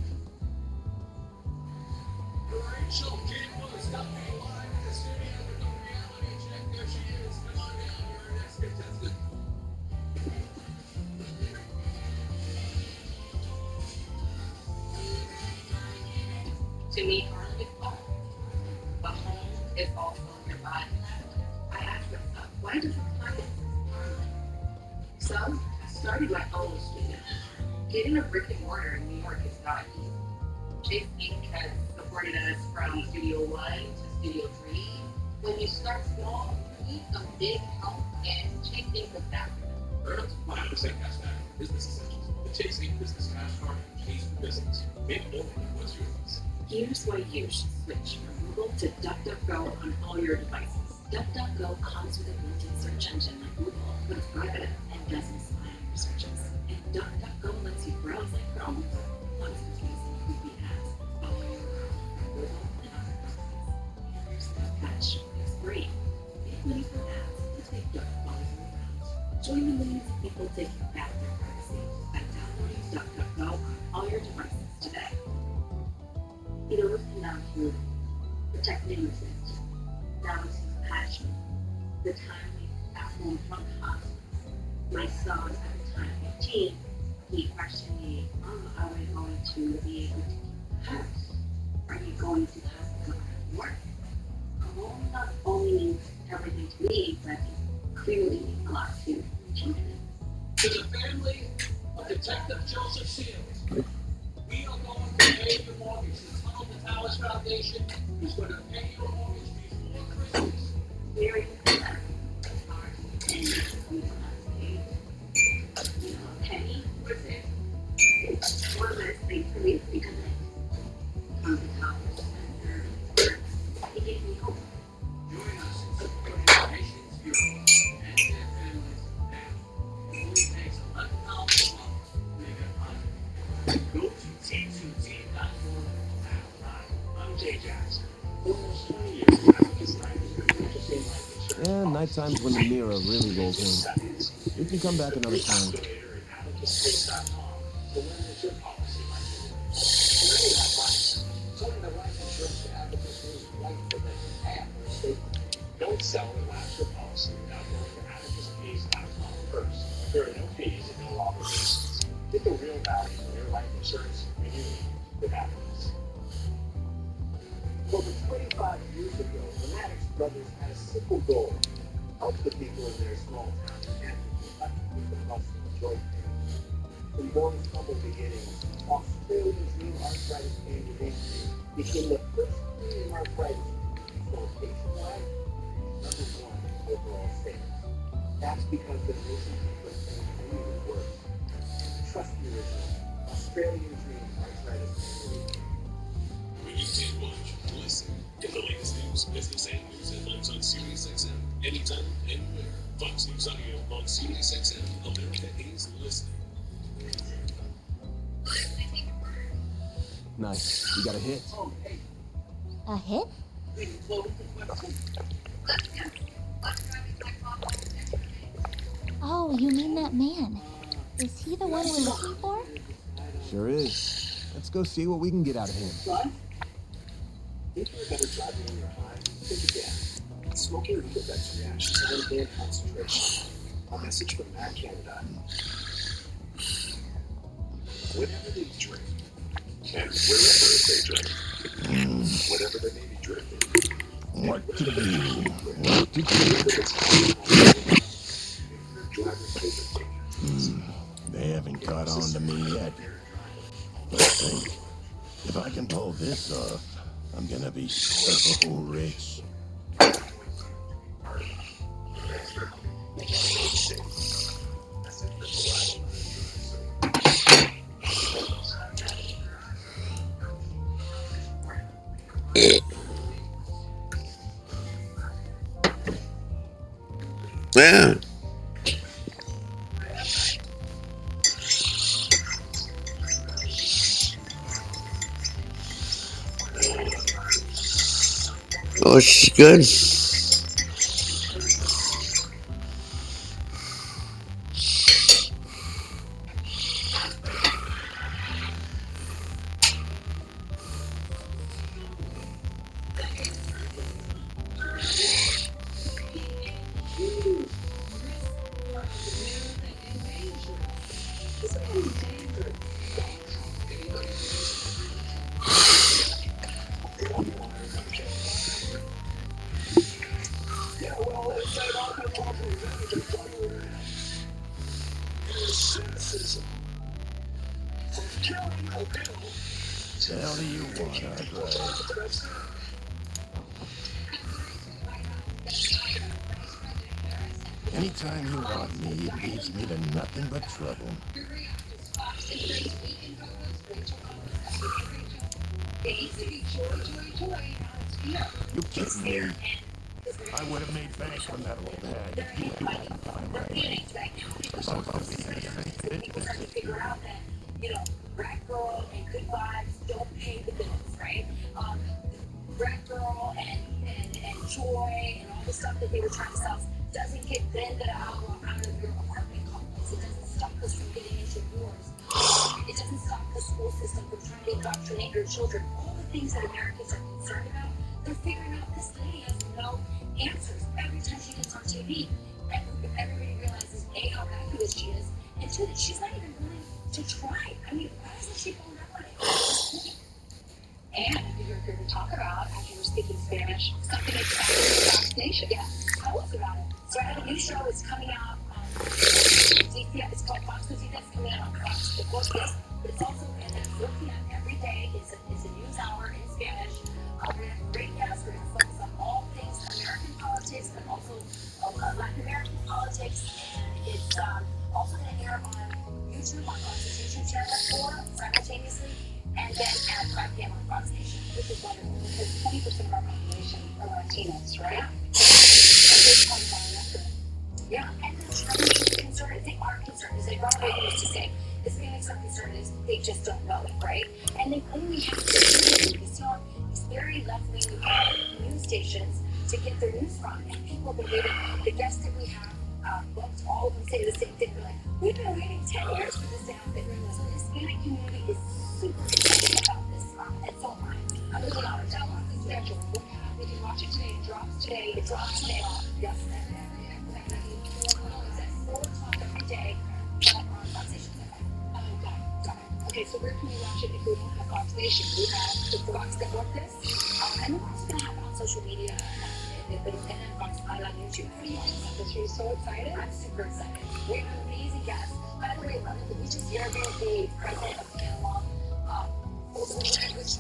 Rachel Campbell is coming live in the studio with the reality check. There she is. Come on down. You're our next contestant. To me, harm is fun. But home is also your body. I asked myself, why does it tie harm? So I started my own studio. Getting a brick and mortar in New York is not easy. Chase Inc. has supported us from Studio 1 to Studio 3. When you start small, you need some big help, and Chase Inc. was that. Earn 100% cash back on business essentials. The Chase Inc. Business Cash Card pays for business. Maybe only what's yours. Here's why you should switch from Google to DuckDuckGo on all your devices. DuckDuckGo comes with a built-in search engine like Google, but it's private and doesn't spy on your searches. And DuckDuckGo lets you browse like Chrome, as long as it's using creepy ads following you around from Google and other companies. Here's the catch: it's free. Make money from ads and take Duck follows you around. Join the millions of people taking back their privacy by downloading DuckDuckGo on all your devices today. It always came down to protecting innocence. Now it's his passion. The time we got home from hospital. My son, at the time 15, he questioned me, are we going to be able to keep the house? Are you going to have to go to work? Home not only means everything to me, but it clearly means a lot to children. To the family of Detective Joseph Seals, we are going to pay your mortgage. The Tunnel to Towers Foundation is going to pay your mortgage before Christmas. Very good. And we don't have to pay, a penny or cent. One last thing for me to be good at. Tunnel to Towers and he gave me hope. Join us in supporting the nation's heroes and their families now. It only takes $11 a month to make it possible. Go to T2T.org now. I'm Jay Jackson. For almost 20 years, this night has been purchasing life insurance. And night times when the mirror really rolls in. You can come back another time. Abacuspace.com to learn that your policy might be yours. And any of that price, selling the life insurance to Abacus is right for them and their statement. Don't sell or lapse your policy without going to abacuspace.com first. There are no fees and no obligations. Get the real value for your life insurance when you need with Abacus. Over 25 years ago, the Maddox brothers had a simple goal: help the people in their small town and with the hustle and joy. From those humble beginnings, Australia's new arthritis pain relief became the first premium arthritis for nationwide #1 overall sales. That's because the nation's first pain really works. Trust the original Australian Dream arthritis pain relief. When you can't watch, listen. Get the latest news, business, and news headlines on SiriusXM. Anytime, anywhere. Fox News Audio on SiriusXM. America is listening. Nice. You got a hit. Oh, hey, A hit? we can close the question. Oh, you mean that man? Is he the one we're looking for? Sure is. Let's go see what we can get out of him. Son, if you're a better driver in your mind, think again. Smoking lead affects reactions and concentration. A message from Matt Canada. Whenever they drink, and wherever they drink, whatever they may be drinking, What to do? what to do? Driver's favorite thing. They haven't caught on to me yet. But I think if I can pull this off, I'm gonna be so rich. Yeah. Oh, she's good. This man is dangerous. Anybody yeah, well, it's like all the talk of cynicism of killing a bill. The hell do you want, Andre? Anytime you want me, it leads me to nothing but trouble. You kidding me? I would have made bank from that old hag if you hadn't found my way. So People start to figure out that, Rat Girl and Good Vibes don't pay the bills, right? Rat Girl and Joy and all the stuff that they were trying to sell doesn't get vended out of your apartment complex. It doesn't stop us from getting into wars. It doesn't stop the school system from trying to indoctrinate your children. All the things that Americans are concerned about, they're figuring out. This lady has no answers every time she gets on TV. Everybody realizes A, how activist she is, and two, that she's not even willing to try. I mean, why isn't she blown up on it? And you're here to talk about, as you were speaking Spanish, something that's happening in Fox Nation. Yeah, tell us about it. So I have a new show. It's coming out. It's called Fox Noticias. It's coming out on Fox Deportes. But it's also at 4 p.m. every day. It's a news hour in Spanish. We're going to have great guests. We're going to focus on all things American politics, but also Latin American politics. And it's also going to air on YouTube, on Fox's YouTube channel, or simultaneously. And then at 5 p.m. on Fox Nation, which is wonderful because 20% of our population are Latinos, right? Yeah, and the concern, they are concerned, as Ronald Reagan used to say, Hispanics are concerned, they just don't know it, right? And they only have to these very left-wing news stations to get their news from. And people have been waiting. The guests that we have booked, all of them say the same thing. They're like, we've been waiting 10 years for this to happen. So the Hispanic community is super excited about this. And so I'm really honored to watch the schedule. We can watch it today. It drops today. It drops today. Yes. It's at 4 o'clock every day on Fox Nation. Okay, so where can we watch it if we don't have Fox Nation? We have the Fox Deportes, and we're also going to have it on social media, and then Fox Live on YouTube. You're so excited? I'm super excited. We have an amazing guest. By the way, we just interviewed the president of Panama, which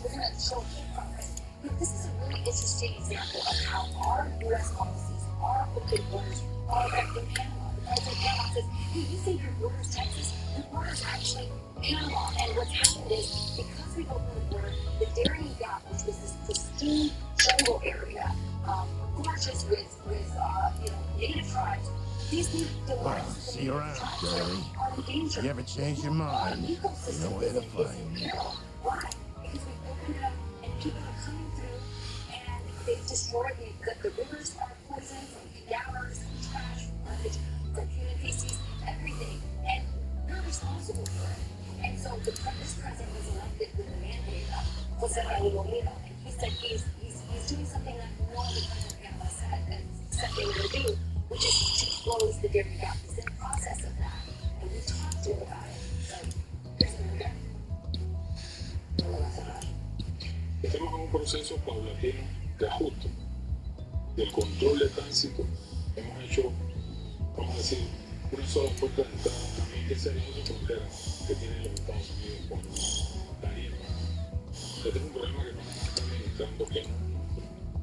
we're going to show him from it. But this is a really interesting example of how our U.S. policies, our open borders, are affecting Panama. The president of Panama says, hey, you think your border's Texas? The border's actually Panama. And what's happened is, because we opened the border, the Darien Gap, which was this pristine jungle area, gorgeous with native tribes, these new See you around, Jerry. If you ever change your mind, you know where to find me. Why? Because we opened it up and people are coming through and they've destroyed the rivers are poisoned from cadavers, from trash, from garbage, from human feces, everything. And we're responsible for it. And so this president was elected with the mandate of Jose Raúl, and he said he's doing something that no other president of Panama said they were going to do, which is to close the Darien Gap. He's in the process of that. And we talked to him about it. So here's another guy. Estamos en un proceso paulatino de ajuste del control de tránsito. Hemos hecho, vamos a decir, una sola puerta de entrada también, que es el negocio frontera que tienen los Estados Unidos con la línea. Este es un problema que nos está administrando que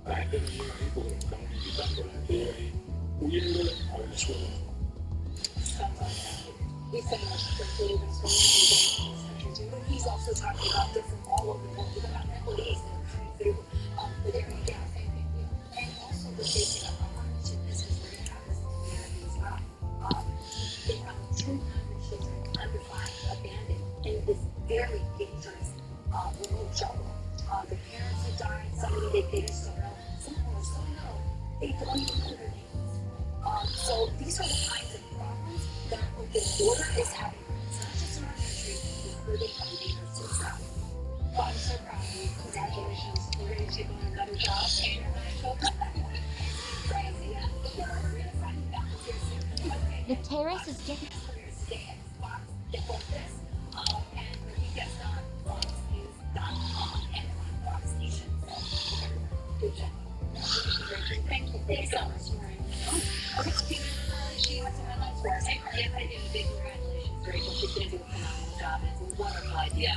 la gente no llega ahí porque nos estamos invitando, la gente llega ahí huyéndole a Venezuela. He's also talking about different all over the world. We've got Nepalese that are coming through the Darien Gap, and also the facing of our mention this is we're going to have this community as well. They have 200 children under 5 abandoned in this very dangerous remote jungle. The parents have died. Somebody they just don't know. Some of them are so young they don't even know their names. So these are the kinds of problems that our open border is having. It's not just in our country, we've heard it from neighbors to the south. Well, I'm so proud of you. Congratulations. You're ready to take on another job. And you're ready to go crazy. We're going to find balance here soon. The terrace is getting... Thanks so much, she has some headlines for us. Yes, I do. Big congratulations, Rachel. She's going to do a phenomenal job. It's a wonderful idea.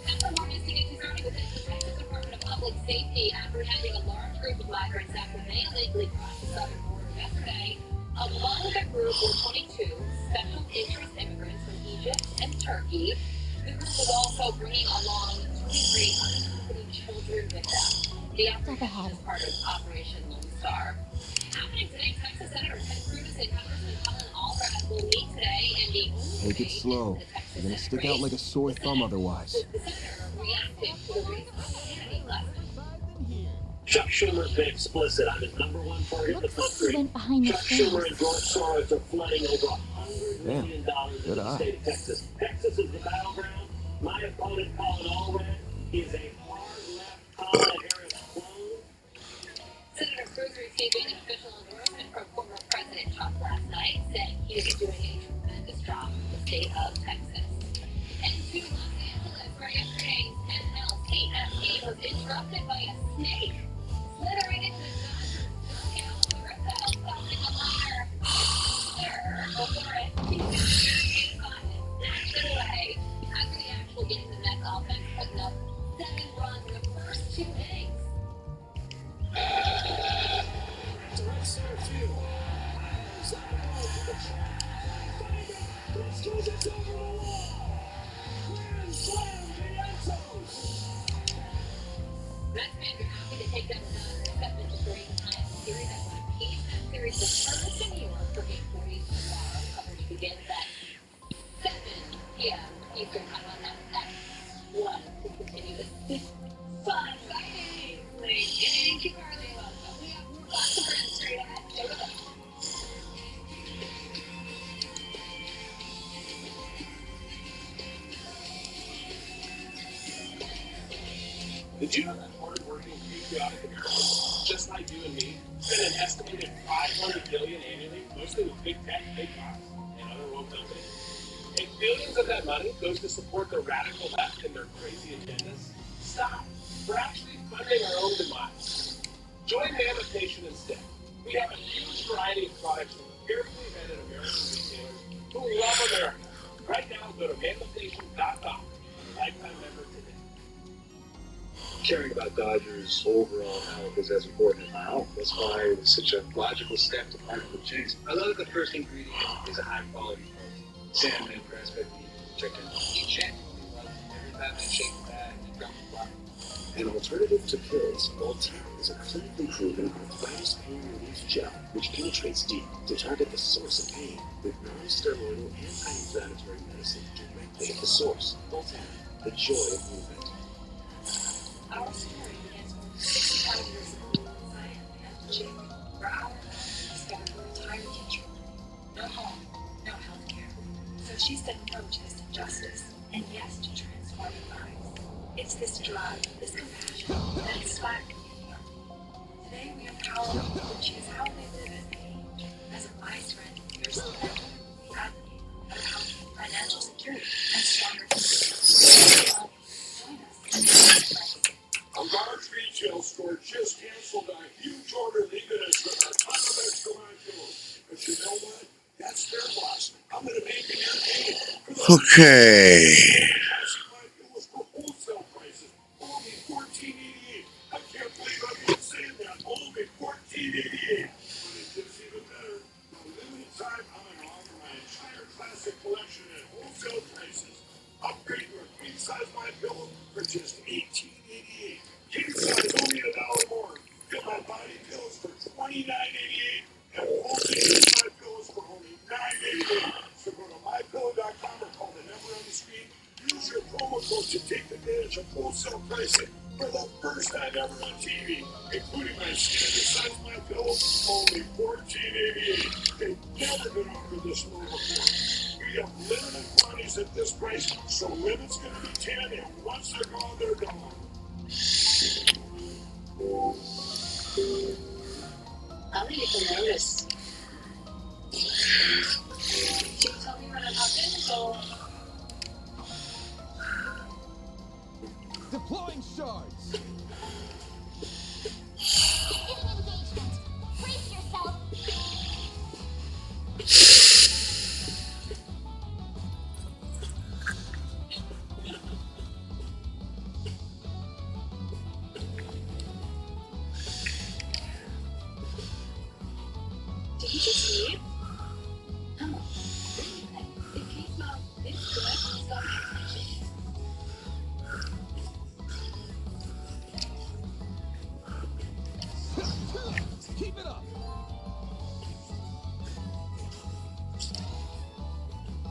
After more missing and concerning within the Texas Department of Public Safety, apprehending a large group of migrants after they illegally crossed the southern border yesterday. Among the group were 22 special interest immigrants from Egypt and Turkey. The group was also bringing along 23 unaccompanied children with them. The operation is part of Operation Lone Star. Happening today, Texas Senator Ted Cruz and Congressman Colin Albright will meet today, and the only Take it slow. You're gonna stick out like a sore thumb otherwise. the senator reacting to the race for Kennedy last night. Chuck Schumer's been explicit on his number one target in the Looks like country. he went behind the Chuck Schumer and scenes. George Soros are flooding over $100 Damn, million into good the eye. state of Texas. Texas is the battleground. My opponent, Colin Allred, is a hard left Kamala Harris clone. Senator Cruz receiving an official endorsement from former President Trump last night, saying he is doing a tremendous job in the state of Texas. And to Los Angeles, where yesterday's NLTSE was interrupted by a snake slithering into the dugout to rip the house causing a fire. Before it snatched it away. After the actual game, the Mets offense putting up 7 runs in the first 2 innings. Mets fans are happy to take down another 7-3 behind the series at one apiece. That series returns to New York for Game 40 tomorrow. Coverage begins at 7 p.m. Eastern Time on FX1 to continue this fun fighting. Thank you, Carly. We have lots of friends straight ahead. Stay with us. Did you know that hard-working, patriotic Americans, just like you and me, spend an estimated $500 billion annually, mostly with big tech, big box, and other woke companies? And billions of that money goes to support the radical left and their crazy agendas? Stop. We're actually funding our own demise. Join Mammoth Nation instead. We have a huge variety of products from carefully vetted American retailers who love America. Right now, go to mammoth.com. Lifetime member today. Caring about Dodgers' overall health is as important as my own. That's why it was such a logical step to partner with Chase. I love that the first ingredient is a high-quality protein. Salmon, grass-fed beef, chicken. You genuinely love every time they shake the bag and drop the block. An alternative to pills, Voltaren is a clinically proven arthritis pain relief gel which penetrates deep to target the source of pain with non-steroidal anti-inflammatory medicine directly at the source. Voltaren, the joy of movement. Our story begins when 65 years old, Zion and Jake were out discovered her retired teacher. No home, no health care. So she said no to this injustice and yes to transforming lives. It's this drive, this compassion that inspired me. Today we empower people to choose how they live as they age. As a wise friend, you're still the advocate of health, financial security, and stronger communities. Join us. A large retail store just canceled a huge order leaving us with a ton of extra pillows. But you know what? That's their loss. I'm going to make an air Okay. It was for wholesale prices. Only $14.88. I can't believe I'm even saying that. Only $14.88. But it gets even better. For a limited time, I'm going to offer my entire classic collection at wholesale prices. Upgrade your king size My Pillow for just $18.88. King size only $1 more. Get my body pillows for $29.88 and only get my pillows for only $9.88. So go to mypillow.com or call the number on the screen. Use your promo code to take advantage of wholesale pricing for the first time ever on TV, including my standard size My Pillow, only $14.88. They've never been offered this low before. We have limited quantities at this price, so limit's going to be 10, and once they're gone, they're gone. I'll leave you notice. She told me when I popped in, so charge. Engagement. Brace yourself. Did he just leave? Oh, it came out this good. Stop attention. Keep it up.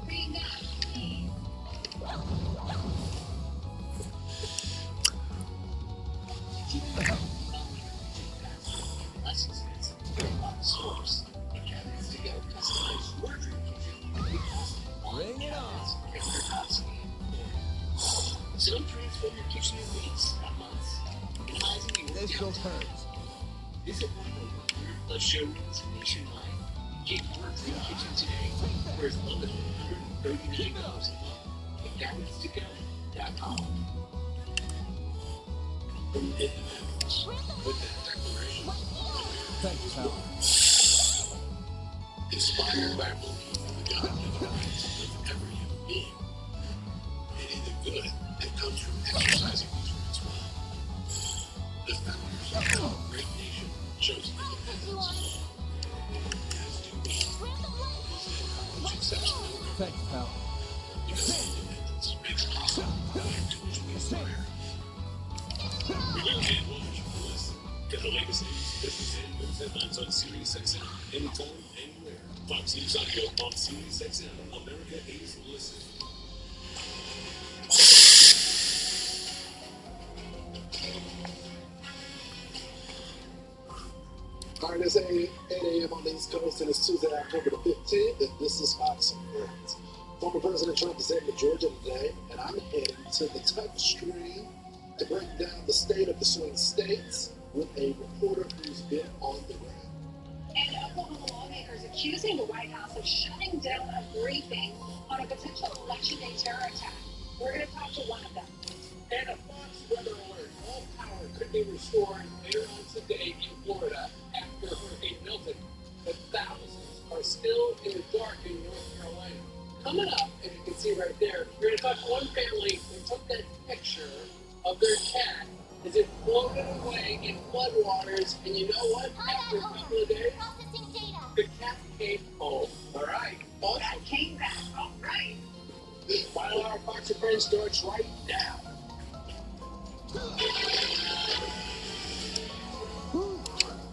Bring that, please. Lessons. Source. Together, customized wardrobe. Bring it on. So don't transform your kitchen in weeks, not months. Minimizing the This will hurt. Visit one of our 100+ showrooms nationwide. Get work for your kitchen today for as low as $139 a month at GarmentsToGo.com. From independence, with that declaration, Thanks, pal. inspired by belief in the God given right to live whatever you need. And the good that comes from exercising these rights well. The founders of our great nation chose independence. As do we. Which accepts no government. Thanks, pal. Because independence makes possible the life to which we aspire. Remember and watch, listen to the latest news, business, and news headlines on SiriusXM anytime, anywhere. Fox News Audio on SiriusXM. America is listening. All right, it's 8 a.m. on the East Coast, and it's Tuesday, October the 15th, and this is Fox and Friends. Former President Trump is heading to Georgia today, and I'm heading to the touchscreen to break down the state of the swing states with a reporter who's been on the ground. And Oklahoma lawmakers accusing the White House of shutting down a briefing on a potential election day terror attack. We're going to talk to one of them. And a Fox weather alert. All power could be restored later on today in Florida after Hurricane Milton. But thousands are still in the dark in North Carolina. Coming up, as you can see right there, we're going to talk to one family who took that picture of their cat as it floated away in floodwaters. And you know what? After a couple of days, Processing data. the cat came home. All right. Awesome. That came back. All right. Final Hour Fox and Friends starts right now.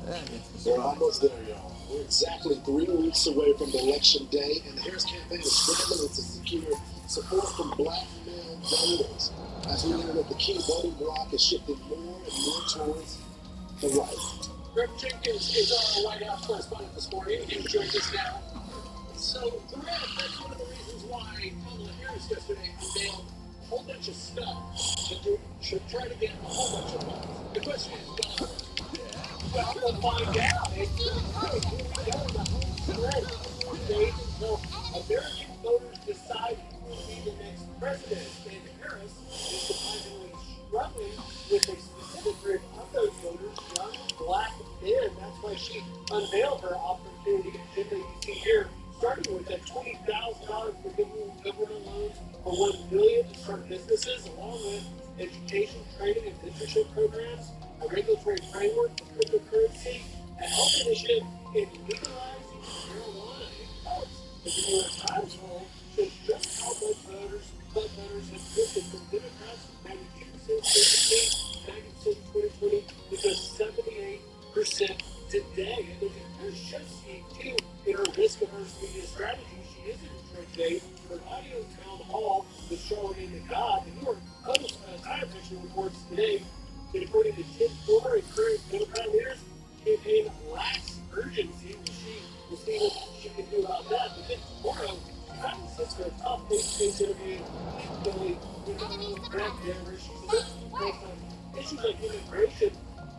That hits the We're spot. almost there, y'all. We're exactly 3 weeks away from the election day, and the Harris campaign is scrambling to secure support from black male voters. As we learn that the key voting bloc is shifting more and more towards the right. Greg Jenkins is our White House correspondent this morning. He joins us now. So, Greg, that's one of the reasons why Kamala Harris yesterday unveiled a whole bunch of stuff to try to get a whole bunch of votes. The question is, well, we'll find out. It's really going the whole spread days until American voters decide who will be the next president. And Harris is surprisingly struggling with a specific group of those voters, young black men. That's why she unveiled her opportunity that you see here, starting with that $20,000 forgivable government loans for $1 million to start businesses, along with education, training, and mentorship programs, a regulatory framework for cryptocurrency, a health initiative in legalizing marijuana in courts. The New York Times poll shows just how much voters have drifted from Democrats 92% 2020 to just 78% today. And there's a clear shift too in her risk-averse media strategy. She is in Detroit today for an audio town hall with Charlamagne tha God. The New York Times actually reports today that according to Tim Porter and current Democrat leaders, campaign lacks urgency. We'll see what she can do about that. But then tomorrow, kind of sits for a top face-to-face interview with Greg Denver. She's based on issues like immigration,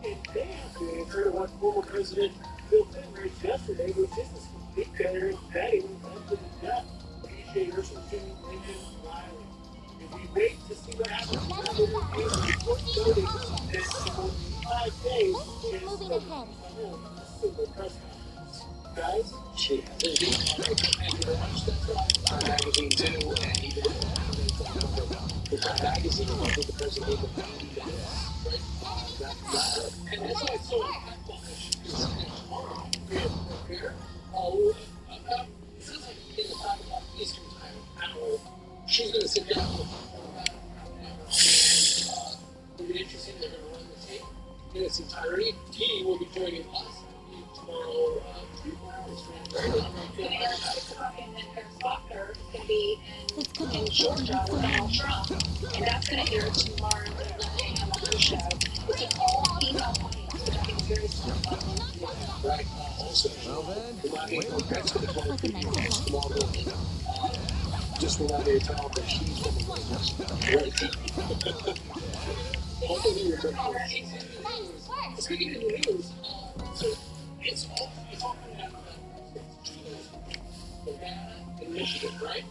and they have to answer to what former President Bill Clinton raised yesterday, which is this complete failure of pay led to the death of PJ Nurse's Lincoln Riley. If we wait to see what happens in the review, report voting, then for 5 days, Let's keep moving ahead. super press conference. Guys, she hasn't been on it. Thank you very much. That's what Time Magazine too, and even the Time Magazine was with the president of the right? And that's why it's so impactful that she can say tomorrow, here, it sounds like in the 5 o'clock Eastern time hour, she's going to sit down with it'll be interesting. They're going to run the tape in its entirety. He will be joining us tomorrow, 3 hours from now. And Harris Faulkner is going to be in Georgia with Donald Trump. And that's going to air tomorrow at 11 a.m. on her show. It's an all-female audience, which I think is very smart. Right. Also, that's going to come tomorrow morning. Just for that day time that she's from the White House. Right. Speaking of the news, so it's all coming out of Nevada and Michigan, right?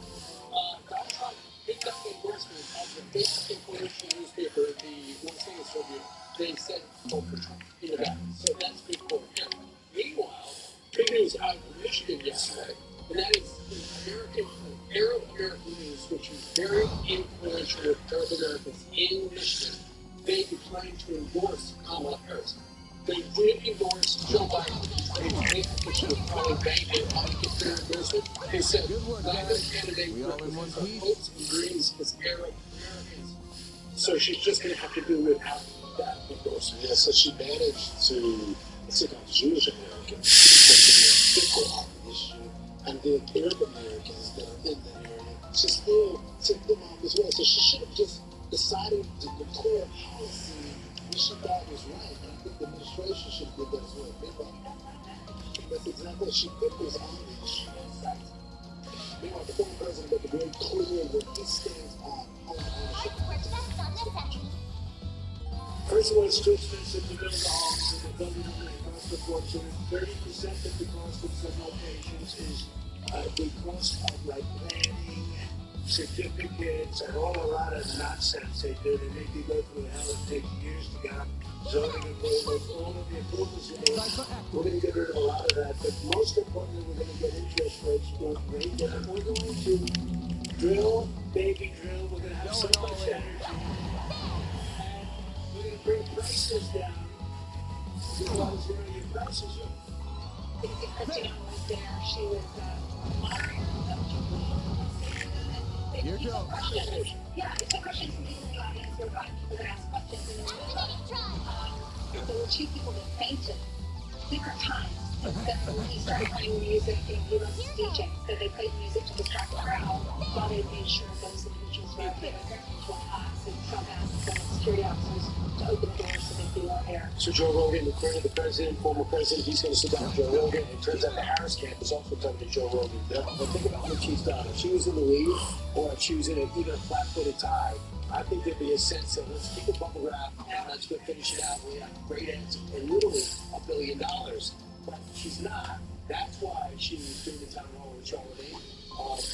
Donald Trump picked up the endorsement of the basic information newspaper, the one thing is Tribune. They said vote for Trump in Nevada. So that's big for him. Meanwhile, big news out of Michigan yesterday, and that is Arab American News, which is very influential with Arab Americans in Michigan. They declined to endorse Kamala Harris. They did endorse Joe Biden. They think that she would probably bank it on their endorsement. They said neither candidate represents our hopes and dreams as Arab Americans. So she's just going to have to do without that endorsement. Yeah, so she managed to take on Jewish Americans, especially a fickle opposition, and then Arab Americans that are in that area. She still took them off as well. So she should have just decided to declare a policy that she thought was right. And I think the administration should have did that as well. That's exactly what she put this on the issue. Meanwhile, the former president made it very clear what he stands on home ownership. First of all, it's too expensive to build a home, so the building costs a fortune. 30% of the cost of some locations is the cost of like planning, certificates, and all a lot of nonsense they do. They make you go through hell. It takes years to get zoning approvals, all of the approvals you need. We're going to get rid of a lot of that, but most importantly, we're going to get interest rates going way down. We're going to drill, baby drill. We're going to have so much energy. We're going to bring prices down. Because your prices are. Christina was there. She was moderator of Jubilee. Here it goes. Yeah, it's a question from people in the audience. We're going to ask questions. There were 2 people that fainted different times. Instead of when he started playing music, and he was DJing, so they played music to distract the crowd while they made sure those individuals were okay. Their phones were hot, so some asked security officers to open the doors so they'd be on air. So Joe Rogan, the current president, former president, he's going to sit down with Joe Rogan. It turns out the Harris camp is also coming to Joe Rogan. But think about what she's done. If she was in the lead, or if she was in even a flat-footed tie, I think there'd be a sense of let's keep a bubble wrap and let's go finish it out. We have a great answer and literally $1 billion. But she's not. That's why she was doing the town hall with Charlemagne,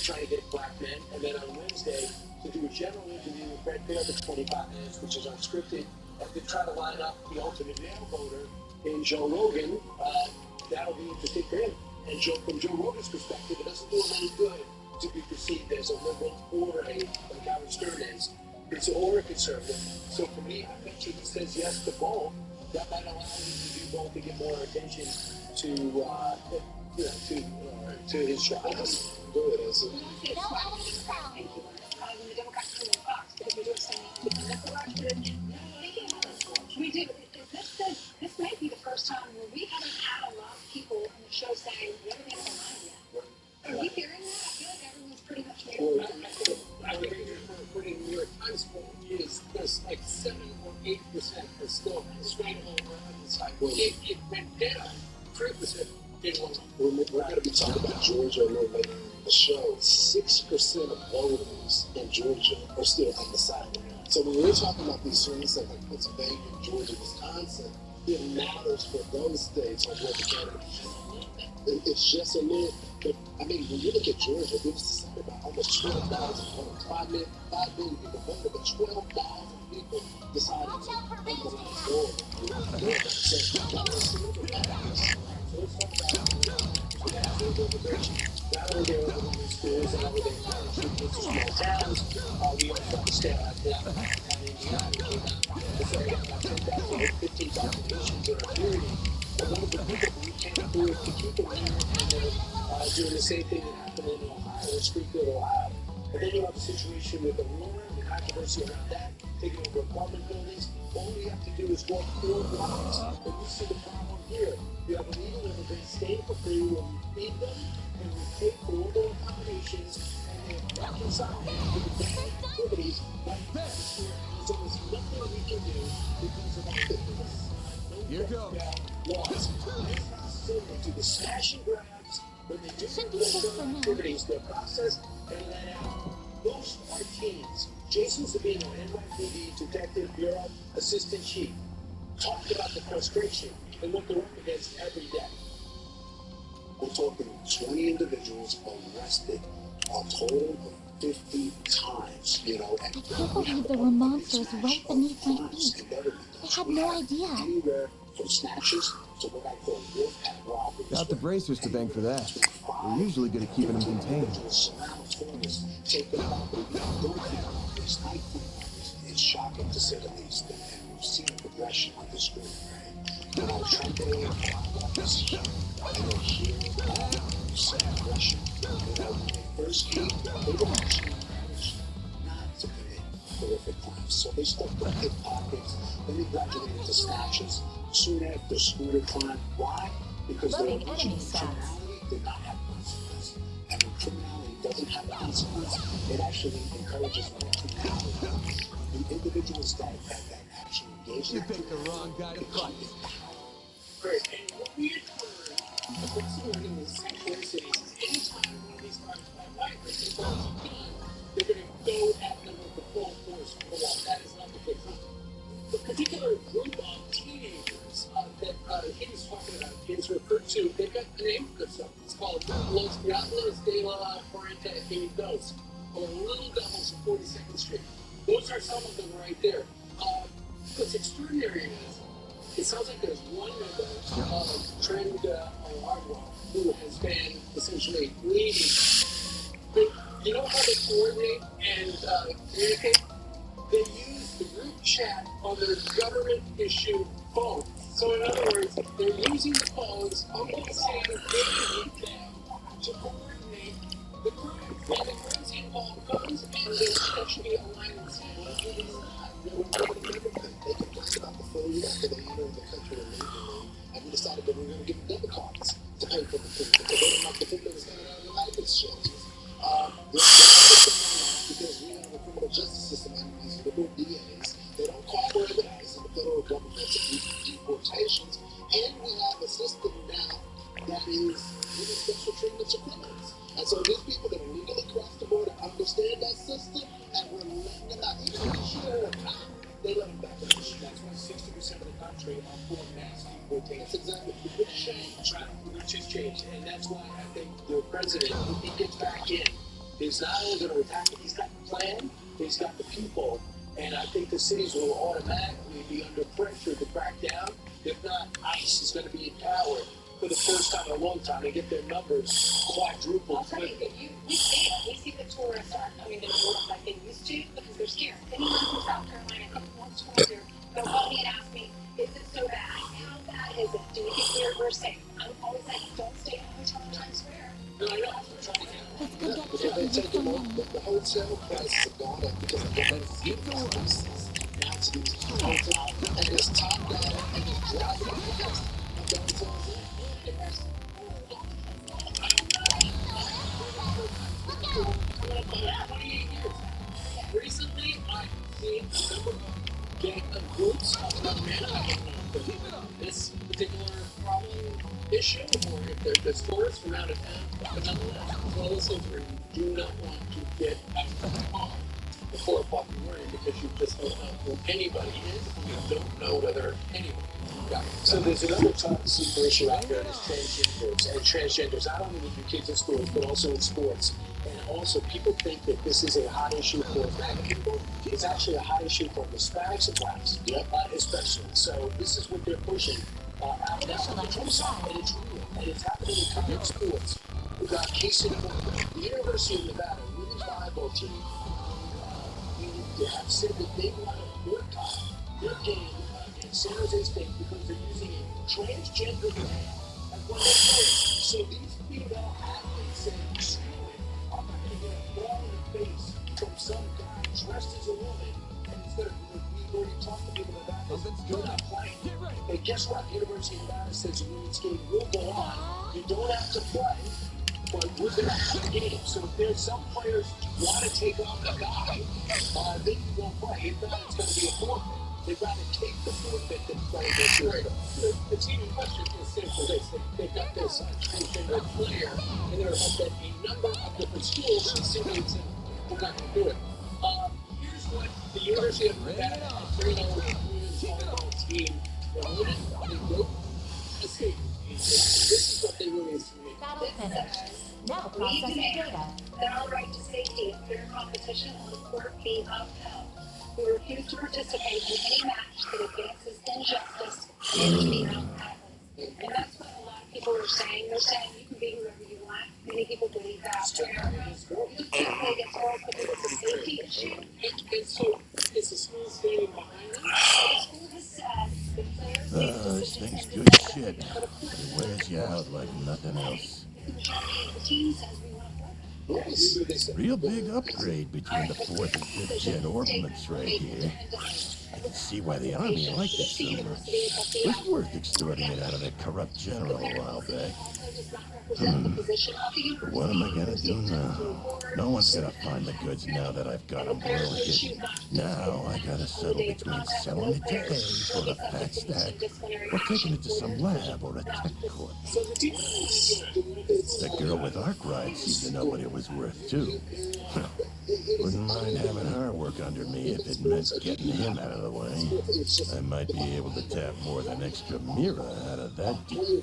trying to get black men. And then on Wednesday, to do a general interview with Brett Baer for 25 minutes, which is unscripted, and to try to line up the ultimate male voter in Joe Rogan. That'll be interesting for him. And from Joe Rogan's perspective, it doesn't do him any good to be perceived as a liberal or like Howard Stern is. It's or a conservative. So for me, I bet you he says yes to both. That might allow him to do both to get more attention to his trials. Go ahead, Elsa. We do. This may be the first time where we haven't had a lot of people on the show saying, we haven't made up our mind yet. Are we hearing that? I feel like everyone's pretty much made up their mind. I would agree with the New York Times poll is there's like 7 or 8% are still straight over on the side. It went down 3%. We're going to be talking about Georgia a little later in the show. 6% of voters in Georgia are still undecided. So when we're talking about these swing states like Pennsylvania, Georgia, Wisconsin, it matters for those states on where the candidate is. It's just a little. But I mean, when you look at Georgia, it was decided by almost 12,000 votes. 5 million people voted, but 12,000 people decided to legalize Florida. So that was a little bit of. So let's talk about immigration. Not only they're overrunning schools, not only they're running treatment to small towns, we also understand that Indiana came out to say that about 10,000 or 15,000 patients are appearing. A lot of the people who can't afford to keep them here, and they're doing the same thing that happened in Ohio, Springfield, Ohio. And then you have the situation with Aurora and the controversy around that, taking over apartment buildings. All we have to do is walk 4 blocks, and we see the problem here. You have illegal immigrants staying for free when we feed them, and we pay for all their accommodations, and they're reconciled with the daily activities like this. So there's nothing we can do because of our business. Here goes. Laws. It's not similar to the smash and grabs when they do Should be their just for now. activities, their process, and let out. Most are teens. Jason Sabino, NYPD Detective Bureau Assistant Chief, talked about the frustration and what they're up against every day. We're talking 20 individuals arrested, a total of 50 times, you know. I can't believe there were monsters right beneath my feet. I had no idea. Anywhere from snatches to what I call wolfpack robberies. Got the bracers to thank for that. We're usually good at keeping them contained. It's shocking to say the least, and we've seen progression on this group, right? You know, Trump this year, and then here, you see progression. You know, when they first came, they were actually encouraged not to commit horrific crimes. So they stuck with pickpockets, then they graduated to snatches. Soon after, scooter crime. Why? Because Loading their enemy original stats. criminality did not have consequence. And when criminality doesn't have consequence, it actually encourages more criminality. The individuals that actually engage in You picked the wrong guy to fight. Great. And what we had heard across the board in the sanctuary cities is anytime one of these crimes by migrants is done, they're going to go at them with the full force of the law. That is not the case. The particular group of teenagers that he was talking about is referred to, they've got the name for themselves. It's called Los Diablos de la Cuarenta y Dos, or Little Devils of 42nd Street. Those are some of them right there. What's extraordinary is, it sounds like there's one member of Trend Alarwa who has been essentially leading. But you know how they coordinate and communicate? They use the group chat on their government-issued phone. So in other words, they're using the phones of the same them to coordinate the crime. And the crimes involve phones, and that should be aligned with They complained about the food after they entered the country illegally, and we decided that we were going to give them debit cards to pay for the food because they didn't like the food that was coming out of the life exchanges. Because we have a criminal justice system and these liberal DAs, they don't cooperate with us in the federal government to do deportations, and we have a system now that is giving special treatment to criminals. And so these people that are legally cross the border understand that system, and we're letting them out. Even if you share a cop, they let them back in the street. That's why 60% of the country are for mass deportation. That's exactly Which change, which is change. And that's why I think the president, if he gets back in, is not only going to attack it, he's got the plan, he's got the people, and I think the cities will automatically be under pressure to crack down. If not, ICE is going to be empowered for the first time in a long time to get their numbers quadrupled. I'll tell you that we see the tourists aren't coming to the border like they used to because they're scared. Anyone from South Carolina comes once towards here, they'll call me and ask me, is it so bad? How bad is it? Do we think we're safe? I'm always like, don't stay in a hotel in Times Square. No, I know. I'm trying to get Let's go get Because they Chicken take from them there. the wholesale prices have gone up because of the prices. Now it's these hotels, and it's top down, and it's driving the price of the hotels in. And that's coming up on 28 years. Recently, I've seen a number of gang groups talking about, man, I don't know if this particular problem issue or if there's tourists from out of town. But nonetheless, one of those things where you do not want to get out of the car before 4 o'clock in the morning because you just don't know who anybody is and you don't know whether anyone. So there's another top super issue out there, is transgenders. And transgenders, not only with your kids in schools, but also in sports. And also, people think that this is a hot issue for black people. It's actually a hot issue for Hispanics and blacks, especially. So this is what they're pushing. Out now on the Trump side, and it's real. And it's happening in college sports. We got case in point. The University of Nevada women's volleyball team have said that they want to boycott their game against San Jose State because they're using a transgender man as one of their players. So these female athletes say, screw it, I'm not going to get a ball in the face from some guy dressed as a woman, and it's going to be, we've already talked to people about this, you're not playing. And guess what? The University of Nevada says the women's game will go on. You don't have to play, but we're going to have a game. So if there's some players want to take on the guy, they can go play. If not, it's going to be a forfeit. They'd rather take the forfeit than play this year. The team in question is simple. They've got this transgender player, and they're at a number of different schools, and simulates we're not going to do it. Here's what the University of Nevada had 3 women's volleyball team. The women, they wrote a statement. This is what they really insinuate. Battle finished. Now processing data. That our right to safety and fair competition on the court be upheld. We refuse to participate in any match that advances injustice against female athletes. And that's what a lot of people are saying. They're saying you can be whoever you want. Many people believe that. You can't play against girls because it's a safety issue. And so, is the school standing behind them? The school has said the players This thing's good shit. It wears you out like nothing else. the team says we want to play. Real big upgrade between the 4th and 5th gen ordnance right here. I can see why the army liked it so much. It was worth extorting it out of that corrupt general a while back. But what am I gonna do now? No one's gonna find the goods now that I've got them well hidden. Now I gotta settle between selling it to A for a fat stack, or taking it to some lab or a tech court. The girl with arc rides seemed to know what it was worth too. Wouldn't mind having her work under me if it meant getting him out of the way. I might be able to tap more than extra Mira out of that deal.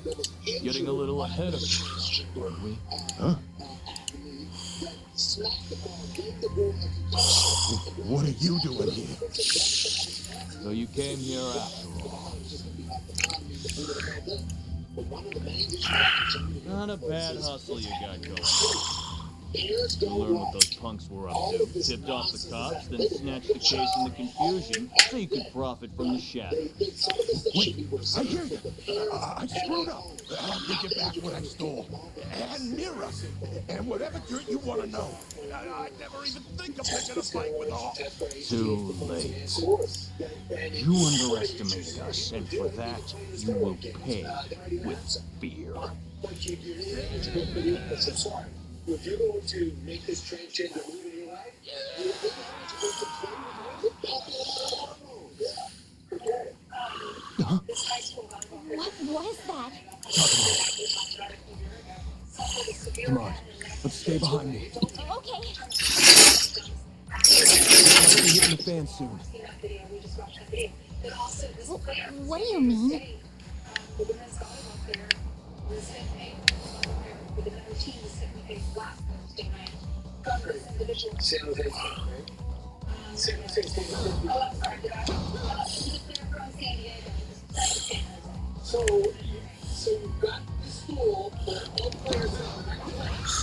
Getting a little ahead of us, aren't we? Huh? What are you doing here? So you came here after all. Not a bad hustle you got going. You learn what those punks were up to. Tipped off the cops, then snatched the case in the confusion so you could profit from the shadow. Wait, I hear you. I screwed up. I'll give you back what I stole. And Mira. And whatever dirt you want to know. I'd never even think of picking a fight with all. Too late. You underestimated us, and for that, you will pay with fear. If you're going to make this transgender move in your life, you're going to What was that? Come on, let's stay behind me. Okay. I'll be hitting the fan soon. What do you mean? San Jose State, right? San Jose State. So you've got the school where all players are recognized.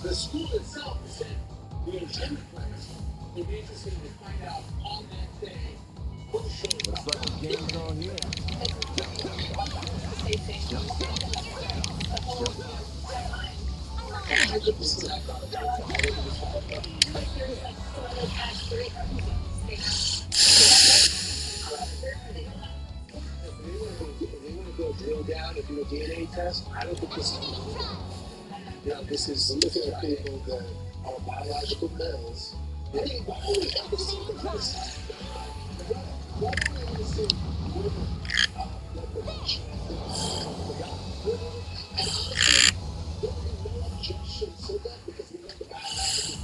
The school itself has said the intended players. It'd be interesting to find out on that day who showed up. Looks like the game's on here. If they want to go drill down and do a DNA test, I don't think this is this is looking at people that are biological males. Why do we have to see this? Why do we have to see women reproduction?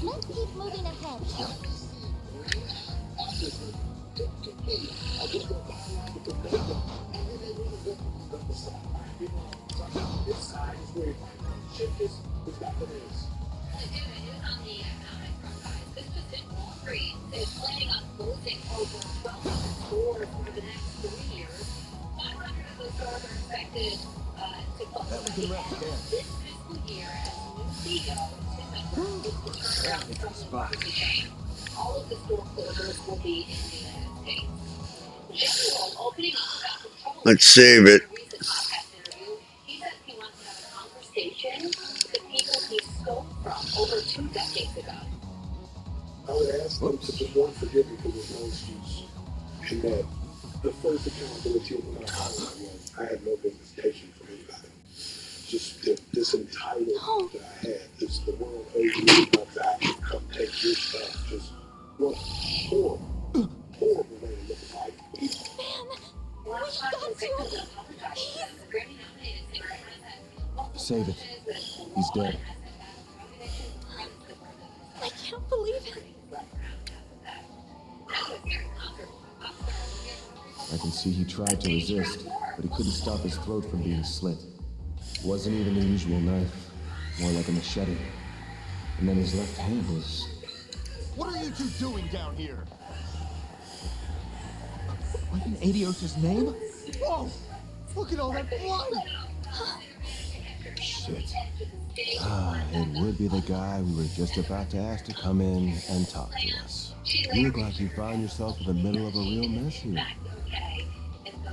Let's keep moving ahead. it is. Is planning on closing over 1,200 stores over the next 3 years. 500 of those stores are expected to close That we can rest there. this fiscal year as new CEO It's the spot. all of the store closures will be in the United States. General opening up about control. Let's save it. In a recent podcast interview, he said he wants to have a conversation with the people he stole from over 2 decades ago. I would ask them to just one, forgive me for there's no excuse. And that the first accountability of when I was, I had no business taking from anybody. Just this entitlement that I had, this the world owes me my back to come take your stuff. Just what horrible way to look at life. Save it. He's dead. I can't believe it. I can see he tried to resist, but he couldn't stop his throat from being slit. Wasn't even the usual knife, more like a machete. And then his left hand was... What are you two doing down here? What in Adios' name? Whoa! Look at all that blood! Shit. It would be the guy we were just about to ask to come in and talk to us. You look like you found yourself in the middle of a real mess here.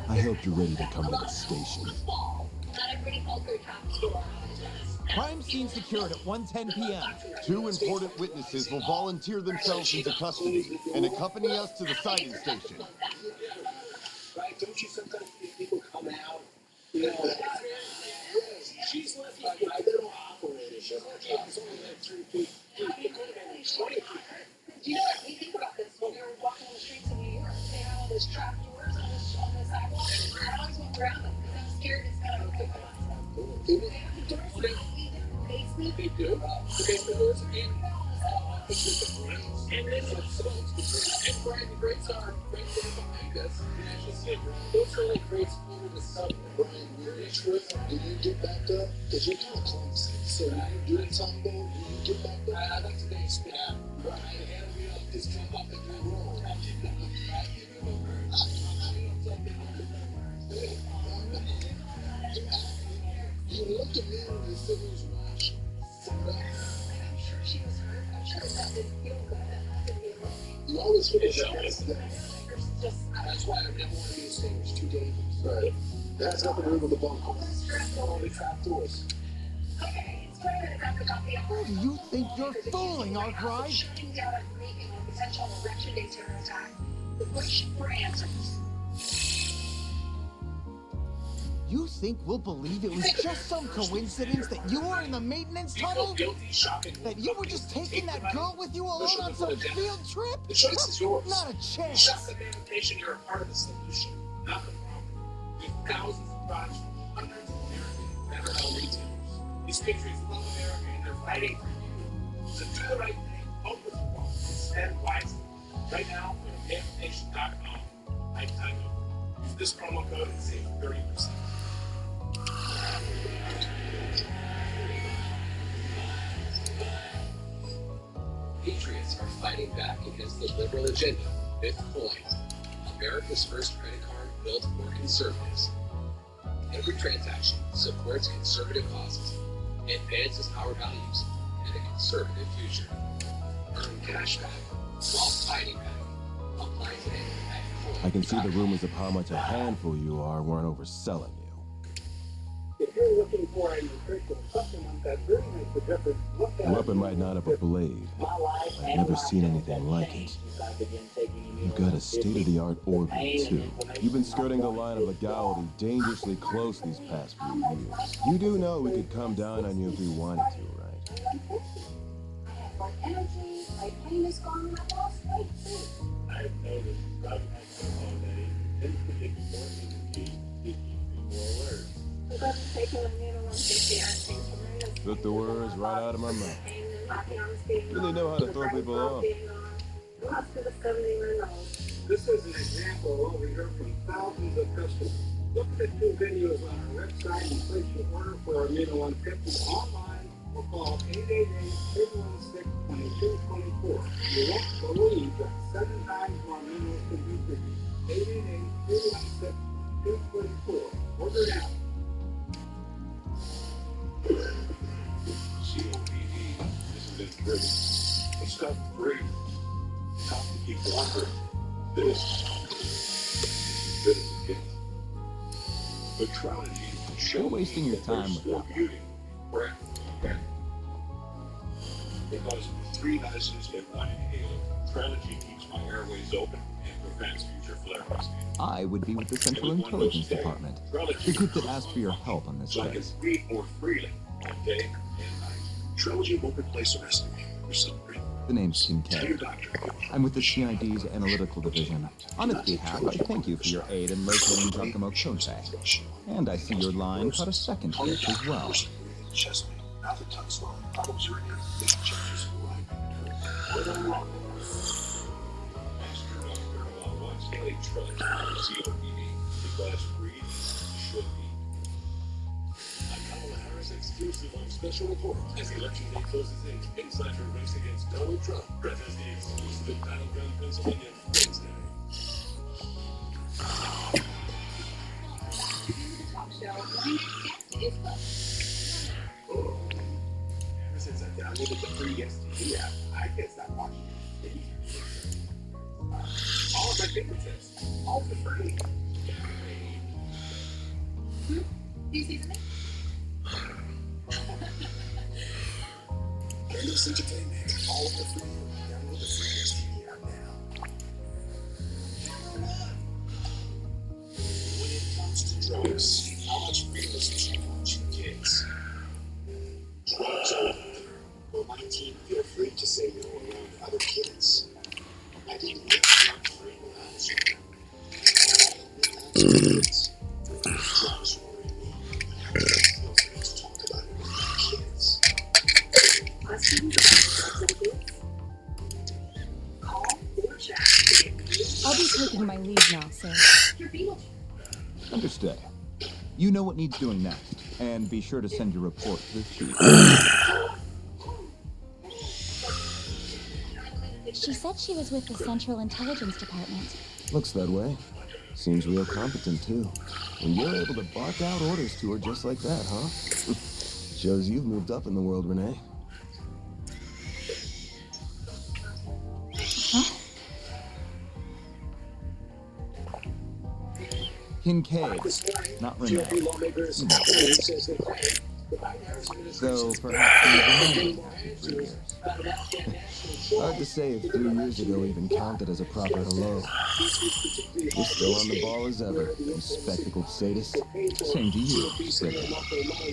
I hope you're ready to come to the station. Crime scene secured at 1:10 p.m. 2 important witnesses will volunteer themselves into custody and accompany us to the sighting station. Right? Don't you sometimes see people come out, you know, she's left like my little operator. She's only like 3 feet. You could have been 20 feet. Do you know what? We think about this when we were walking on the streets of New York. They have all those trap doors on the sidewalk. I always walk around them because I'm scared it's going to open up. They have the doors for the basement. They do. The basement doors and and then and Brian, the grates are right there behind us. Those are like grates over the sub. Brian, you're each with them. Do you get back up? Because you're kind of clumsy. So when you're doing something, do you get back up? That's the next step. Brian, hand me up. Just jump up and you roll. You looked at me when you said he was watching. I'm sure she was hurt. I'm sure that didn't feel good. You always feel that's why I never want to be a singer. It's too dangerous. Right. That has nothing to do with the bunkers. Only trap doors. Okay, it's clear that Dr. got the Who do you think you're fooling, Arkwright? shooting down a briefing on potential election day terror attack. The push for answers. You think we'll believe it was just some coincidence that you were in the maintenance tunnel? That you were just taking that girl with you alone on some field trip? The choice is yours. Not a You chance. shot the man patient, you're a part of the solution, not the problem. With thousands of projects, hundreds of American mental health retailers. These countries love America and they're fighting for you. So do the right thing, vote with your vote, spend wisely. Right now, go to manpatient.com, lifetime over. Use this promo code and save 30%. Patriots are fighting back against the liberal agenda. Bitcoin, America's first credit card built for conservatives. Every transaction supports conservative causes, advances our values, and a conservative future. Earn cash back while fighting back. Apply today at I can see the rumors of how much a handful you are weren't overselling you. If you're looking for a nutritional supplement that really makes a difference, look at The weapon might not have a blade, my life. but I've never seen anything like it. You've got a state-of-the-art organ, too. You've been skirting the line of legality dangerously close these past few years. You do know we could come down on you if we wanted to, right? I have more energy, my pain is gone, and I lost weight too. I've noticed driving myself all day tends to make me more energy, keep me more alert. Because I'm taking a minute on CPR. Took the words right out of my mouth. Really know how to throw people off. This is an example of what we heard from thousands of customers. Look at the 2 videos on our website and place your order for our Amino 150 online or call 888-316-2224. You won't believe that 7 times more minerals can be produced. 888-316-2224. Order now. COPD isn't it pretty? It's got free. Top to keep wondering. This is as good as it gets. But Trilogy You're wasting your time with for that. beauty. Right? Okay. Because with 3 medicines in 1 inhaler, Trilogy keeps my airways open and prevents future flare-ups. I would be with the Central Intelligence Department, the group that asked for your help on this So I can case. breathe more freely all day and night. Trilogy won't replace the rest of me for some reason. The name's Tell your Kincaid. doctor. I'm with the CID's Analytical Division. On its behalf, I thank you for your aid in locating Giacomo Conte. And I see your line caught a second hit as well. Chest pain, mouth and tongue swelling, problems urinating, vision changes, right. Master Dr. wants daily Trilogy COPD because breathing should be. I'm Kamala Harris, exclusive on Special Report. As the election day closes in, inside her race against Donald Trump, presents the exclusive in Battleground, Pennsylvania, Wednesday. Talk show. My next guest is Ever since I downloaded the free STD app, I can't stop watching it. All of my fingertips, all for free. Do you see something? Endless entertainment, all of it for you. Download the free STD app now. When it comes to drugs, how much freedom is too much for kids? Drugs are well, my team feel free to say no around other kids. I didn't get drug-free when I was young. Drugs worry me. I feel free to talk about it with my kids. Us students about drugs and kids? Call or chat to get you I'll be taking my leave now, sir. your Beetlejuice. Understood. You know what needs doing next, and be sure to send your report to the chief. She said she was with the Central Intelligence Department. Looks that way. Seems real competent, too. And you're able to bark out orders to her just like that, huh? Shows you've moved up in the world, Renee. Kincaid, not Renee. GOP lawmakers and says they claim the Biden-Harris Though administration perhaps they've been after 3 years. Hard to say if 3 years ago even counted as a proper hello. You're still on the ball as ever, you spectacled sadist. Same to you, Stickle.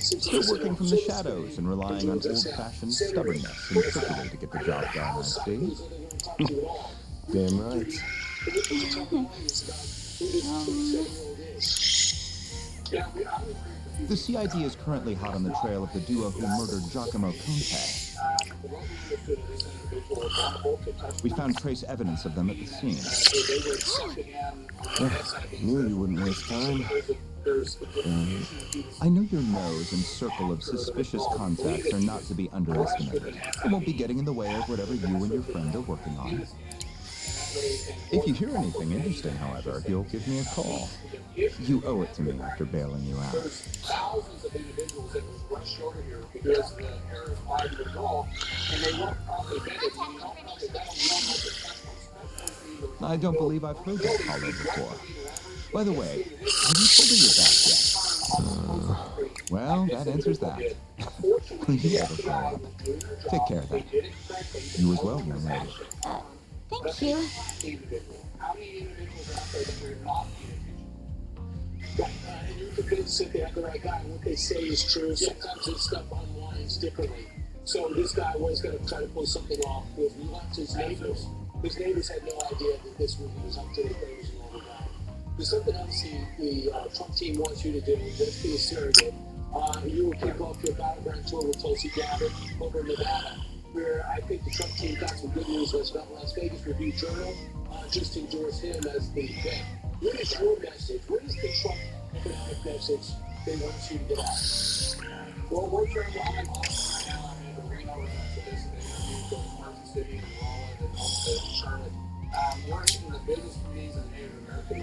Still working from the shadows and relying on old-fashioned stubbornness and trickery to get the job done, I see. Damn right. The CID is currently hot on the trail of the duo who murdered Giacomo Conte. We found trace evidence of them at the scene. Knew you wouldn't waste time. I know your nose and circle of suspicious contacts are not to be underestimated. It won't be getting in the way of whatever you and your friend are working on. If you hear anything interesting, however, you'll give me a call. You owe it to me after bailing you out. thousands of individuals that was rushed over here because the error of Biden was wrong, and they weren't properly vetted. I don't believe I've heard that hollow before. By the way, have you pulled in your back yet? Well, that answers that. You ever grow up. Take care then. You as well, young lady. Thank you. How many individuals out there that are not and you can sit there at the right guy, and what they say is true. Sometimes this stuff unwinds differently. So this guy was going to try to pull something off with he wants his neighbors. His neighbors had no idea that this was up to the things and all of that. There's something else the Trump team wants you to do. Let's be a surrogate. You will kick off your battleground tour with Tulsi Gabbard over in Nevada, where I think the Trump team got some good news last night. Las Vegas Review Journal just endorsed him as the head. What is your message? What is the Trump economic message they want you to get out? Well, we're trying to City and Raleigh and Charlotte. We're in the business communities and Native American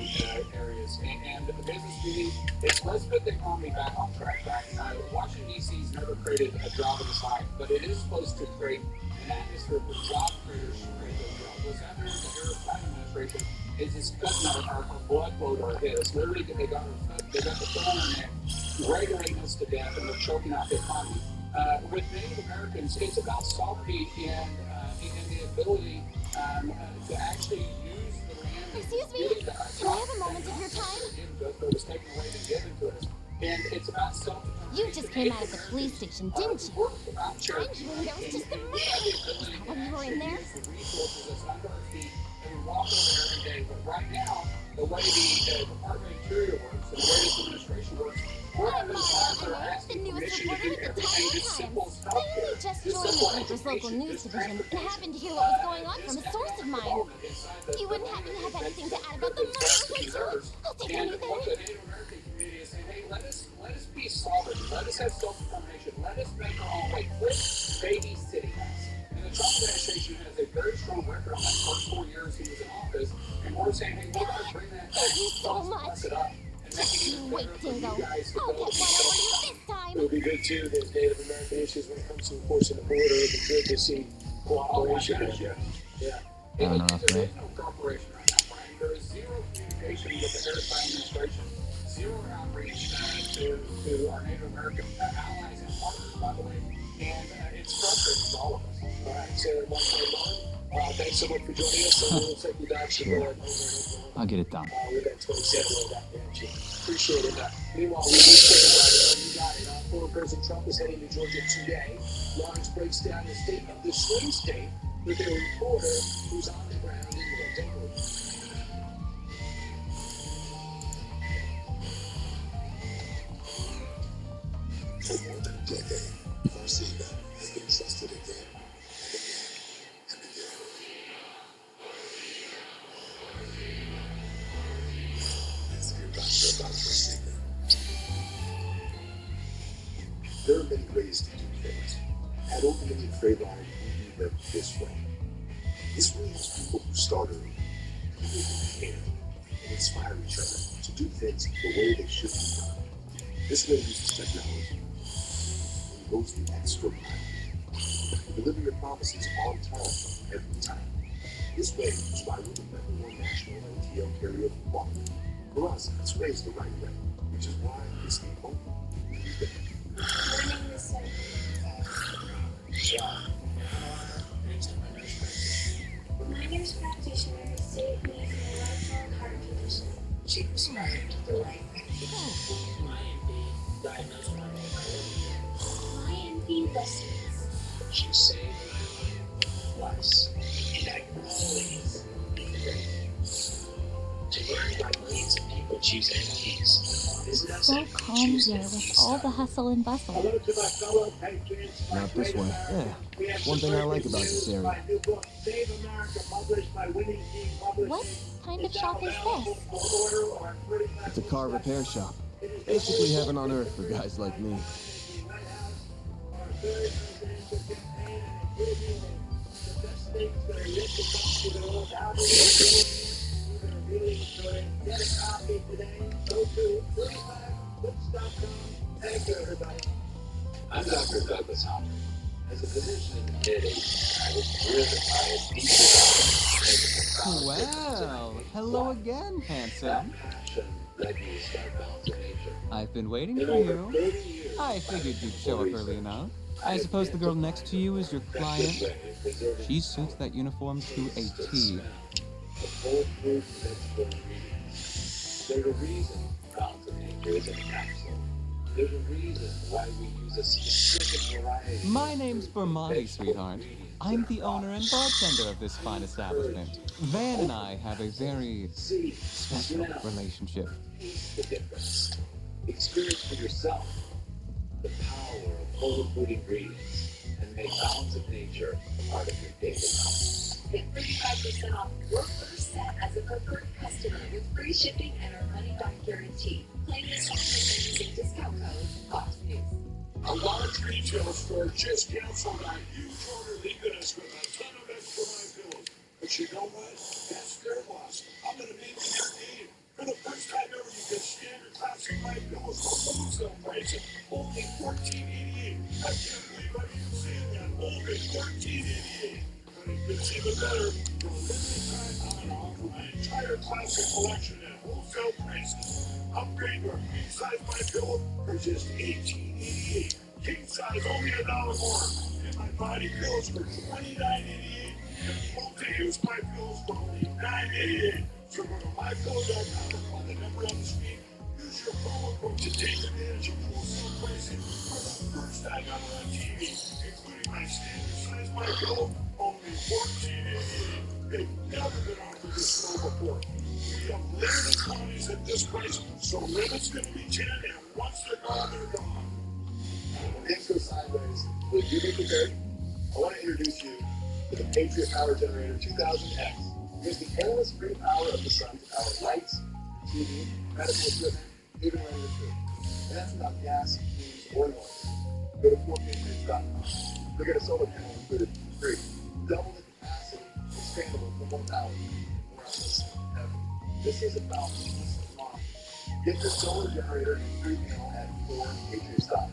areas. And the business community, let's put the economy back on track, right? Washington, D.C.'s never created a job in its life, but it is supposed to create an atmosphere for job creators to create those jobs. What's happening with the Harris Biden administration is it's cutting our blood flow to our head. It's literally, they got the foot on our neck, regulating us to death, and they're choking out the economy. With Native Americans, it's about sovereignty and the ability to actually use the land. Excuse me, can I have a moment of your time? That was taken away and given to us. And it's about self-determination. You just came out of the police station, didn't you? I'm hearing there was just a murder. Is that why you were in there? The resources that's under our feet, and we walk over there every day. But right now, the way the Department of Interior works and the way this administration works, we're having The newest reporter at the Times. I just joined the paper's local news division and happened to hear what was going on from a source of mine. You wouldn't happen to have anything to add about the murder, would you? I'll take anything. What the Native American community is saying, hey, let us be sovereign. Let us have self-determination. Let us make our own way. Quit babysitting us. And the Trump administration has a very strong record on that first 4 years he was in office. And we're saying, hey, we're going to bring that back. Thank you so much. Just you wait, Dingo. I'll get one over you this time. It'll be good too. There's Native American issues when it comes to enforcing the border. It'll be good to see cooperation. Yeah. Fair enough, There is no cooperation right now, Brian. There is zero communication with the Harris administration. Zero outreach to our Native American allies and partners, by the way. And it's frustrating for all of us. All right, so thanks so much for joining us. And we'll take you back to the over. I'll get it done. With that 27 of that bench. Appreciate it. Meanwhile, we you got it. Former President Trump is heading to Georgia today. Lawrence breaks down the state of the swing state with a reporter who's on the ground in Daybreak. For more than a decade, Garcia has been trusted again. There are many ways to do things. At Old Dominion Freight Line, we do them this way. This way is people who started hand and inspire each other to do things the way they should be done. This way uses technology and goes the extra mile. Deliver your promises on time, every time. This way is why we're the #1 national LTL carrier for quality. For us, this way is the right way, which is why it's the only way. My nurse practitioner saved me from a lifelong heart condition. She prescribed the life IMP lessons. She saved my life once, and I always be ready. To learn why millions of people choose NPs, visit us So at calm here with all the hustle and bustle. Hello to my fellow patriots. Not this way. Yeah. One thing I like about this area. My new book, Save America, published by Winning Team Publishing. What kind of shop is this? It's a car repair shop. Basically heaven on earth for guys like me. Get a copy today. Go to 35books.com. Thank you, everybody. I'm Dr. Douglas Hopper. As a physician in the mid-80s, I was driven by a deep Well, hello again, handsome. passion led me to start Balance of Nature. I've been waiting In for over you. 30 years, I figured you'd show up early enough. I suppose the girl next to you is your client. She suits that uniform to a T. The whole food vegetable ingredients. There's a reason Balance of Nature is in a capsule. There's a reason why we use a specific variety. My name's Bermonti, sweetheart. I'm the owner and bartender of this fine establishment. Van and I have a very See, special relationship. taste the difference. Experience for yourself the power of whole food ingredients and make Balance of Nature a part of your daily life. Get 35% off your first set as a preferred customer with free shipping and our money-back guarantee. Claim this offer using discount code FOXNEWS. A large retail store just canceled on huge order, leaving us with a ton of But you know what? That's their loss. I'm going to make you pay. For the first time ever, you get standard classic white bills for wholesale price of only $14.88. I can't believe I'm even saying that. Only $14.88. But it gets even better. For a limited time, I'm going to offer my entire classic collection at wholesale prices. Upgrade your queen size my pillow for just $18.88. King size only $1 more. And my body pillows for $29.88. And multi-use my pillows for only $9.88. So go to mypillow.com or call the number on the screen. Use your promo code to take advantage of wholesale pricing for the first time ever on TV, including my standard size my pillow, only $14.88. They've never been offered this low before. We have limited quantities at this price, so limit's going to be 10, and once they're gone, they're gone. When things go sideways, will you be prepared? I want to introduce you to the Patriot Power Generator 2000X. Here's the endless-free power of the sun to power lights, TV, medical equipment, even running the food. And that's without gas, fumes, or noise. Go to 4patriots.com. You'll get a solar panel included for free. Double the capacity, expandable for 1,000. We're on this heaven. This is about peace of mind. Get your solar generator and free panel at 4patriots.com.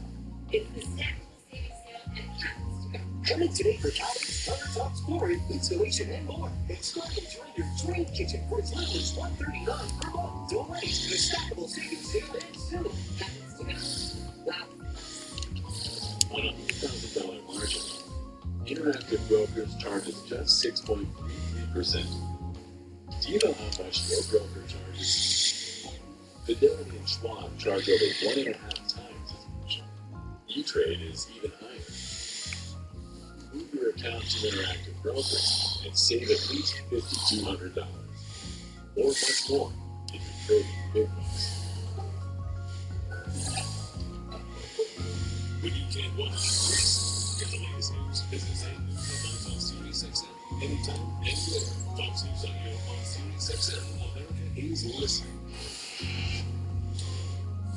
It's the Samuel Savings Sale and happens to go. Come in today for cabinets, countertops, flooring, installation, and more. And start enjoying your dream kitchen for as little as $139 per month. Don't wait. The stackable savings sale ends soon. Happens to go. Wow. On a $1,000 margin, Interactive Brokers charges just 6.33%. Do you know how much your broker charges? Fidelity and Schwab charge over 1.5 times as much. E-Trade is even higher. Move your account to Interactive Brokers and save at least $5,200. Or much more if you're trading big bucks. When you can't watch this, get the latest news, business, and news headlines on Sirius XM. Anytime, anywhere. Fox News Audio on Sirius XM. America is listening.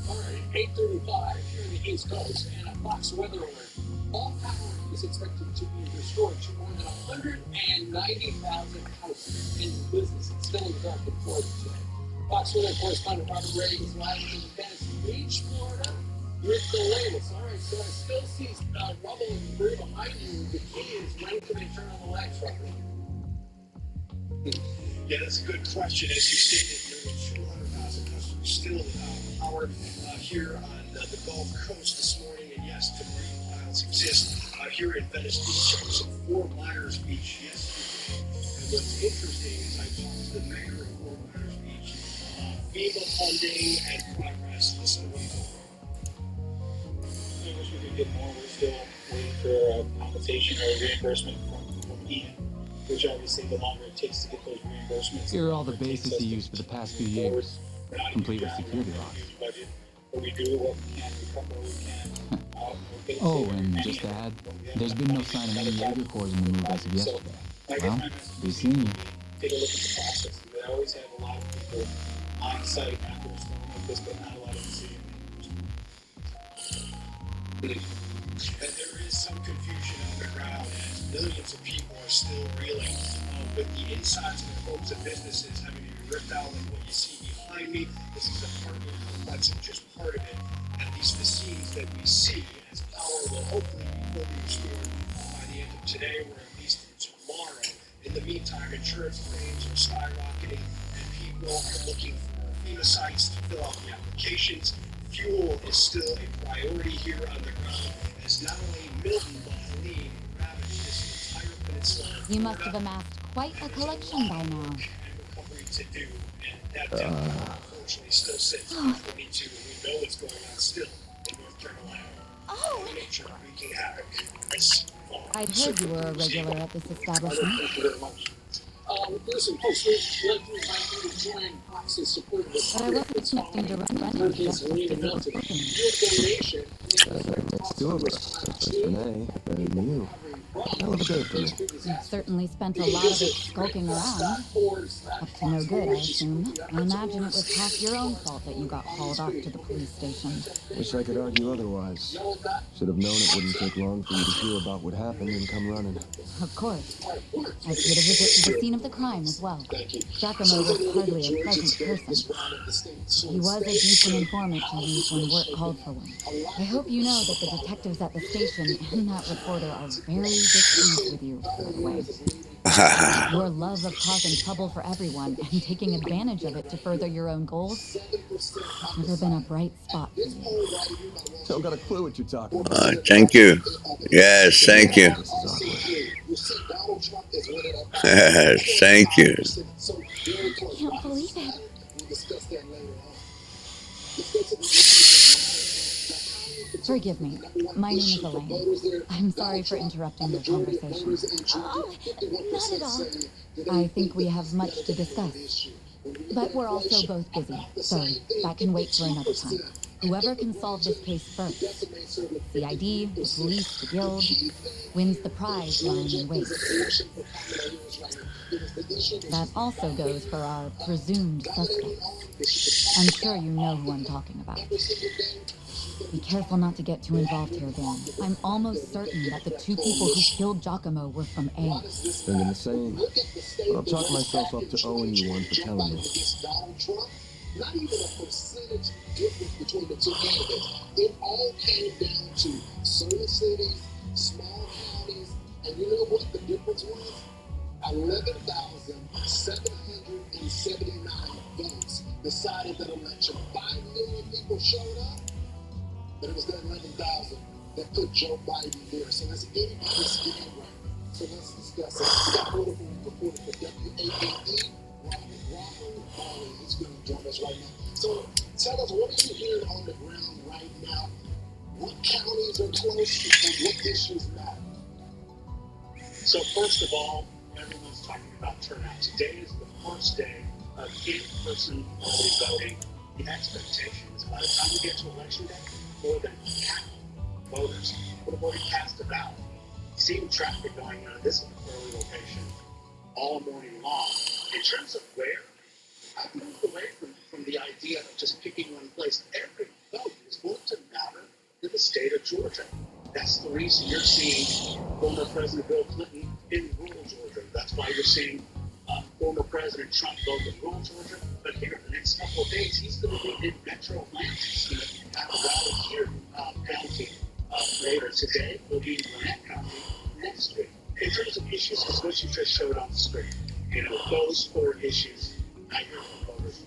Alright, 8:35 here in the East Coast, and a Fox weather alert. All power is expected to be restored to more than 190,000 houses and businesses still in the dark in Florida today. Fox weather correspondent Robert Ray is live in Venice Beach, Florida, with the latest. Alright, so I still see rubble and debris behind you. The key is when can they turn on the lights, Robert? Yeah, that's a good question. As you stated, there were 200,000 customers still without power here on the Gulf Coast this morning. And yes, debris piles exist here in Venice Beach. I was at Fort Myers Beach yesterday. And what's interesting is I talked to the mayor of Fort Myers Beach, FEMA funding and progress. Listen to what he told me. I wish we could get more. We're still waiting for compensation or reimbursement from EMA, which obviously the longer it takes to get those reimbursements. Here are all the bases he used for the past few years, complete with security locks. But we do what we can, we cover what we can. Oh, and just to add, there's been no sign of any Jaeger cores in the move as of yesterday. Well, be seen. Take a look at the process. They always have a lot of people on site after a storm like this, but not a lot of decision makers. And there is some confusion on the ground as millions of people are still reeling with the insides of their homes and businesses having to be ripped out like what you see behind me. This is a part of the complex and just part of it. At least the scenes that we see as power will hopefully be fully restored by the end of today or at least tomorrow. In the meantime, insurance claims are skyrocketing and people are looking for FEMA sites to fill out the applications. Fuel is still a priority here on the ground as not only Milton but Helene ravaged this entire peninsula. You must have amassed quite a collection by now. And recovery to do, and that unfortunately still sits at 22, and we know what's going on still in North Carolina. Oh! Nature wreaking havoc this fall. I'd heard you were a regular at this establishment. Thank you very much. Listen, folks, we'd like to invite you to join Fox's support of the But I wasn't expecting to run into Hurricanes just Helene and Milton. Your donation Next to it, Renee, better than you. Hell of a day for me. You've certainly spent a lot of it skulking around. Up to no good, I assume. I imagine it was half your own fault that you got hauled off to the police station. Wish I could argue otherwise. Should have known it wouldn't take long for you to hear about what happened and come running. Of course. I paid a visit to the scene of the crime as well. Giacomo was hardly a pleasant person. He was a decent informant to use when work called for one. I hope you know that the detectives at the station and that reporter are very displeased with you, by the way. Your love of causing trouble for everyone and taking advantage of it to further your own goals has never been a bright spot for you. Don't got a clue what you're talking about. Thank you. Yes, thank you. This is awkward. Thank you. I can't believe it. Forgive me. My name is Elaine. I'm sorry for interrupting your conversation. Oh, not at all. I think we have much to discuss. But we're also both busy, so that can wait for another time. Whoever can solve this case first, CID, the police, the guild, wins the prize lying in wait. That also goes for our presumed suspects. I'm sure you know who I'm talking about. Be careful not to get too involved here, Van. I'm almost certain that the two people who killed Giacomo were from A. Thinking the same. I'll chalk myself up to owing you one for telling me. Not even a percentage difference between the two candidates. It all came down to certain cities, small counties, and you know what the difference was? 11,779 votes decided that election. 5 million people showed up, but it was that 11,000 that put Joe Biden there. So that's anybody's game right now. So let's discuss it. We got political reporter for WABE, Robert Barley. He's going to join us right now. So tell us, what are you hearing on the ground right now? What counties are close and what issues matter? So first of all, everyone's talking about turnout. Today is the first day of in-person early voting. The expectation is by the time we get to election day, more than half voters would have already cast a ballot. Seeing traffic going on, this is an early location all morning long. In terms of where, I've moved away from the idea of just picking one place. Every vote is going to matter in the state of Georgia. That's the reason you're seeing former President Bill Clinton in rural Georgia. That's why you're seeing former President Trump vote in rural Georgia. But here, in the next couple of days, he's going to be in Metro Atlanta. He's going to have a rally here in County later today. He'll be in Grant County next week. In terms of issues, because what you just showed on the screen, you know, those 4 issues, I hear from voters.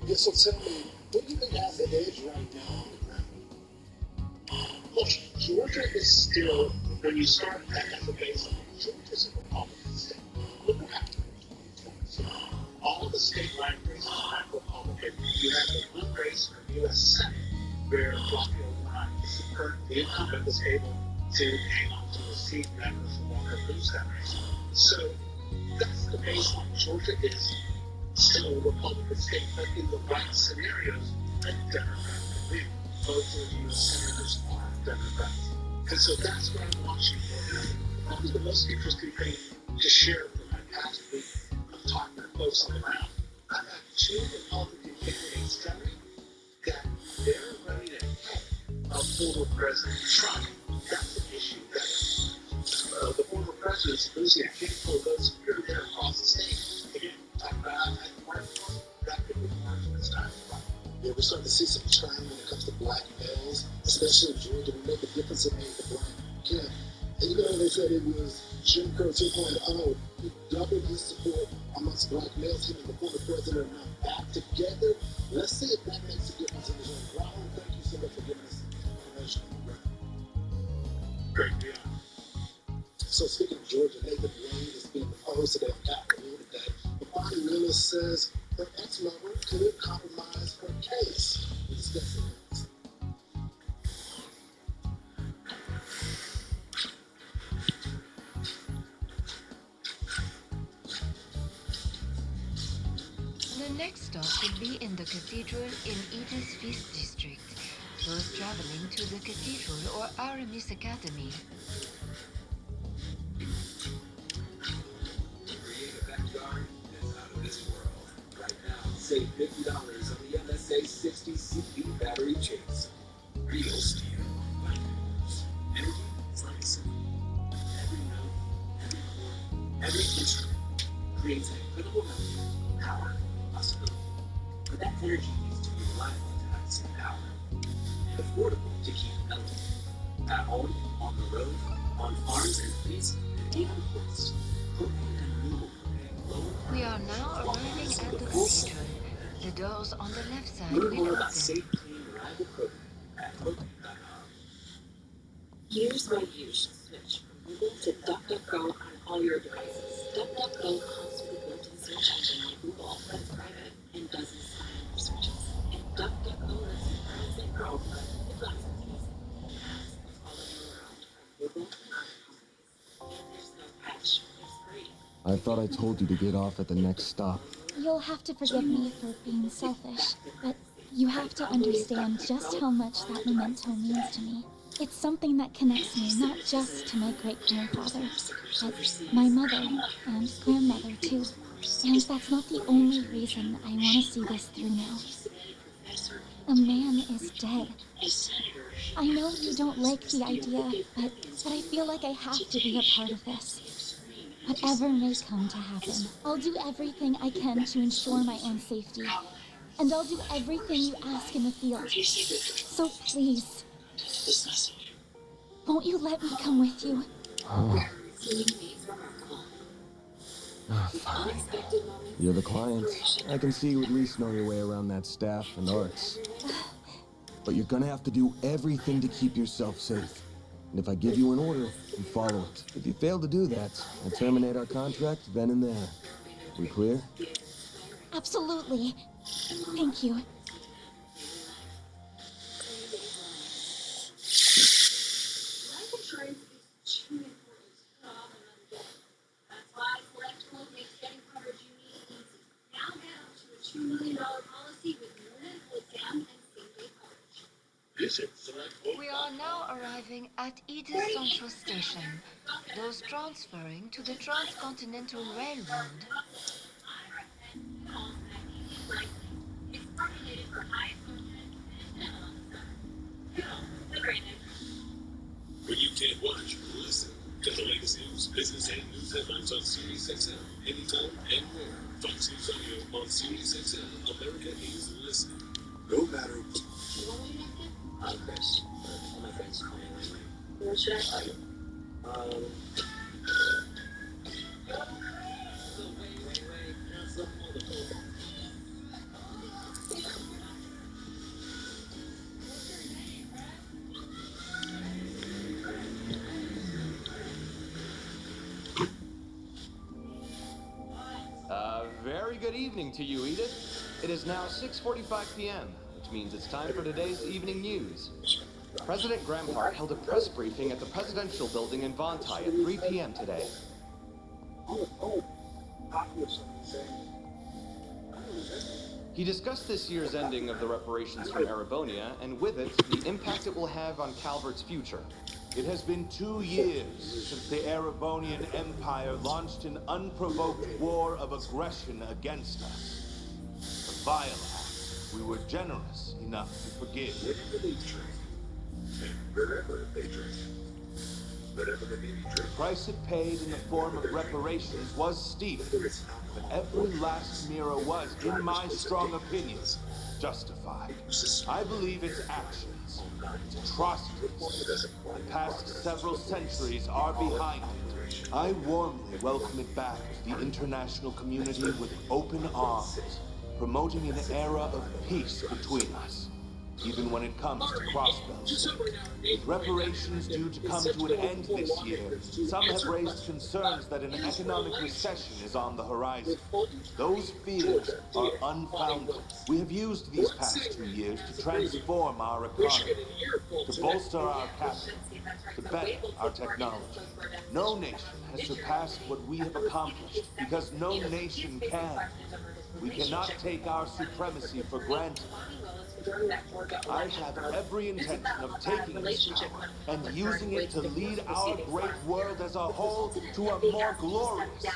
Yeah, so tell me, what do you think has the edge right now on the ground? Look, Georgia is still, when you start at the baseline, Georgia's a Republican state. Look what happened in 2020. All the statewide races are Republican. You have the one race for U.S. Senate where Raphael Warnock is the incumbent was able to hang on to a seat that was going to lose that race. So that's the baseline. Georgia is still a Republican state, but in the right scenarios, a Democrat could win. Both of you senators are Democrats. And so that's what I'm watching for. Probably the most interesting thing to share from my past week of talking to folks on the ground. I've had 2 Republican candidates tell me that they're ready to help former President Trump. That's an issue that the former president's losing a handful of votes here and there across the state. Again, talk about at the margin, that could be the margin this time. Yeah, we're starting to see some trend when it comes to black males, especially in Georgia. We make a difference in the black kid. And you know, they said it was Jim Crow 2.0. He doubled his support amongst black males. Him and the former president are now back together. Let's see if that makes a difference in the zone. Rahul, thank you so much for giving us information on the ground. Great deal. So speaking of Georgia, Nathan Wade is being proposed today on Capitol Hill today. But Bonnie Miller says her ex-lover could compromise her case. We'll discuss it next. The next stop will be in the cathedral in Edith's Feast District. Those traveling to the cathedral or Aramis Academy. Save $50 on the MSA 60 CP battery chase. Real steel. Energy is like a symphony. Every note, every chord, every instrument creates an incredible melody of power and possibility. But that energy needs to be reliable to have the same power. And affordable to keep elevated. At home, on the road, on farms and fleets, and even ports. Propane and renewable propane lower. We are now arriving at the cathedral. The doors on the left side Learn will more about open. safe, clean, reliable propane at propane.com. Here's why you should switch from Google to DuckDuckGo on all your devices. DuckDuckGo comes with a built-in search engine like Google, but it's private and doesn't spy on your searches. And DuckDuckGo lets you browse and grow, but with lots of ease. Apps will follow you around from Google and other companies. And there's no catch. It's free. I thought I told you to get off at the next stop. You'll have to forgive me for being selfish, but you have to understand just how much that memento means to me. It's something that connects me not just to my great-grandfather, but my mother and grandmother too. And that's not the only reason I want to see this through now. A man is dead. I know you don't like the idea, but I feel like I have to be a part of this. Whatever may come to happen, I'll do everything I can to ensure my own safety. And I'll do everything you ask in the field. So please, won't you let me come with you? Fine. You're the client. I can see you at least know your way around that staff and arts. But you're gonna have to do everything to keep yourself safe. And if I give you an order, you follow it. If you fail to do that, I terminate our contract then and there. We clear? Absolutely. Thank you. Life insurance is too important to put off another day. That's why Select makes getting coverage you need easy. Now get up to a $2 million policy with no medical exam and same-day coverage. Visit Select. We are now arriving at Edith Central Station. Those transferring to the Transcontinental Railroad. It's formulated for high content and the great name. When you can't watch, listen to the latest news, business, and news headlines on Sirius XM anytime, anywhere. Fox News Audio on Sirius XM. America is listening. No matter what. I'm Chris. All my friends call me Leslie. What should I call you? Wait. That's the multiple. Very good evening to you, Edith. It is now 6:45 p.m., which means it's time for today's evening news. President Grampart held a press briefing at the Presidential Building in Vontai at 3 p.m. today. He discussed this year's ending of the reparations from Erebonia, and with it, the impact it will have on Calvert's future. It has been 2 years since the Erebonian Empire launched an unprovoked war of aggression against us. A vile act we were generous enough to forgive. The price it paid in the form of reparations was steep, but every last lira was, in my strong opinion, justified. I believe its actions, its atrocities, the past several centuries are behind it. I warmly welcome it back to the international community with open arms, promoting an era of peace between us. Even when it comes to crossbows. With reparations due to come to an end this year, some have raised concerns that an economic recession is on the horizon. Those fears are unfounded. We have used these past 2 years to transform our economy, to bolster our capital, to better our technology. No nation has surpassed what we have accomplished because no nation can. We cannot take our supremacy for granted. I have every intention of taking this power and using it to lead our great world as a whole to a more glorious,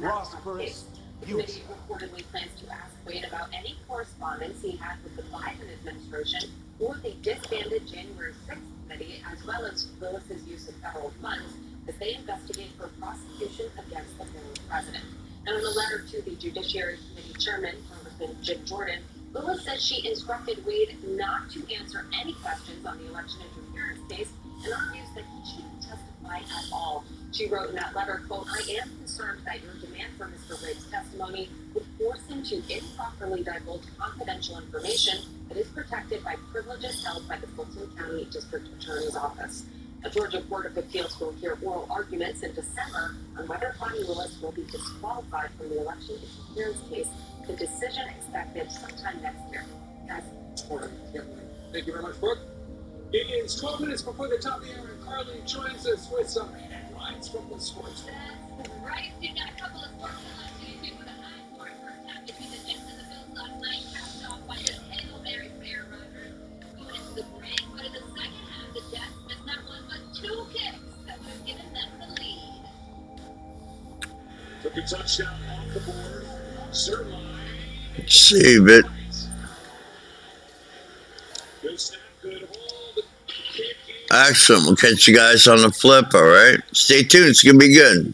prosperous, future. Reportedly plans to ask Wade about any correspondence he had with the Biden administration or the disbanded January 6th committee, as well as Willis's use of federal funds as they investigate for prosecution against the former president. Now, in a letter to the Judiciary Committee Chairman, Congressman Jim Jordan, Willis says she instructed Wade not to answer any questions on the election interference case and argues that he shouldn't testify at all. She wrote in that letter, quote, I am concerned that your demand for Mr. Wade's testimony would force him to improperly divulge confidential information that is protected by privileges held by the Fulton County District Attorney's Office. The Georgia Court of Appeals will hear oral arguments in December on whether Bonnie Willis will be disqualified from the election interference case, the decision expected sometime next year. Guys, thank you very much, Brooke. It is 12 minutes before the top of the hour, and Carly joins us with some headlines from the sports. That's right. We got a couple of sports headlines to get with a high-scoring first half between the Jets and the Bills last night, capped off by the Hail Mary Bear Runners going into the break. But in the second half, the Jets missed not one but two kicks that would have given them the lead. Took a touchdown off the board. Zerline. Save it. Good snap, good hold. Excellent. We'll catch you guys on the flip, all right? Stay tuned. It's going to be good.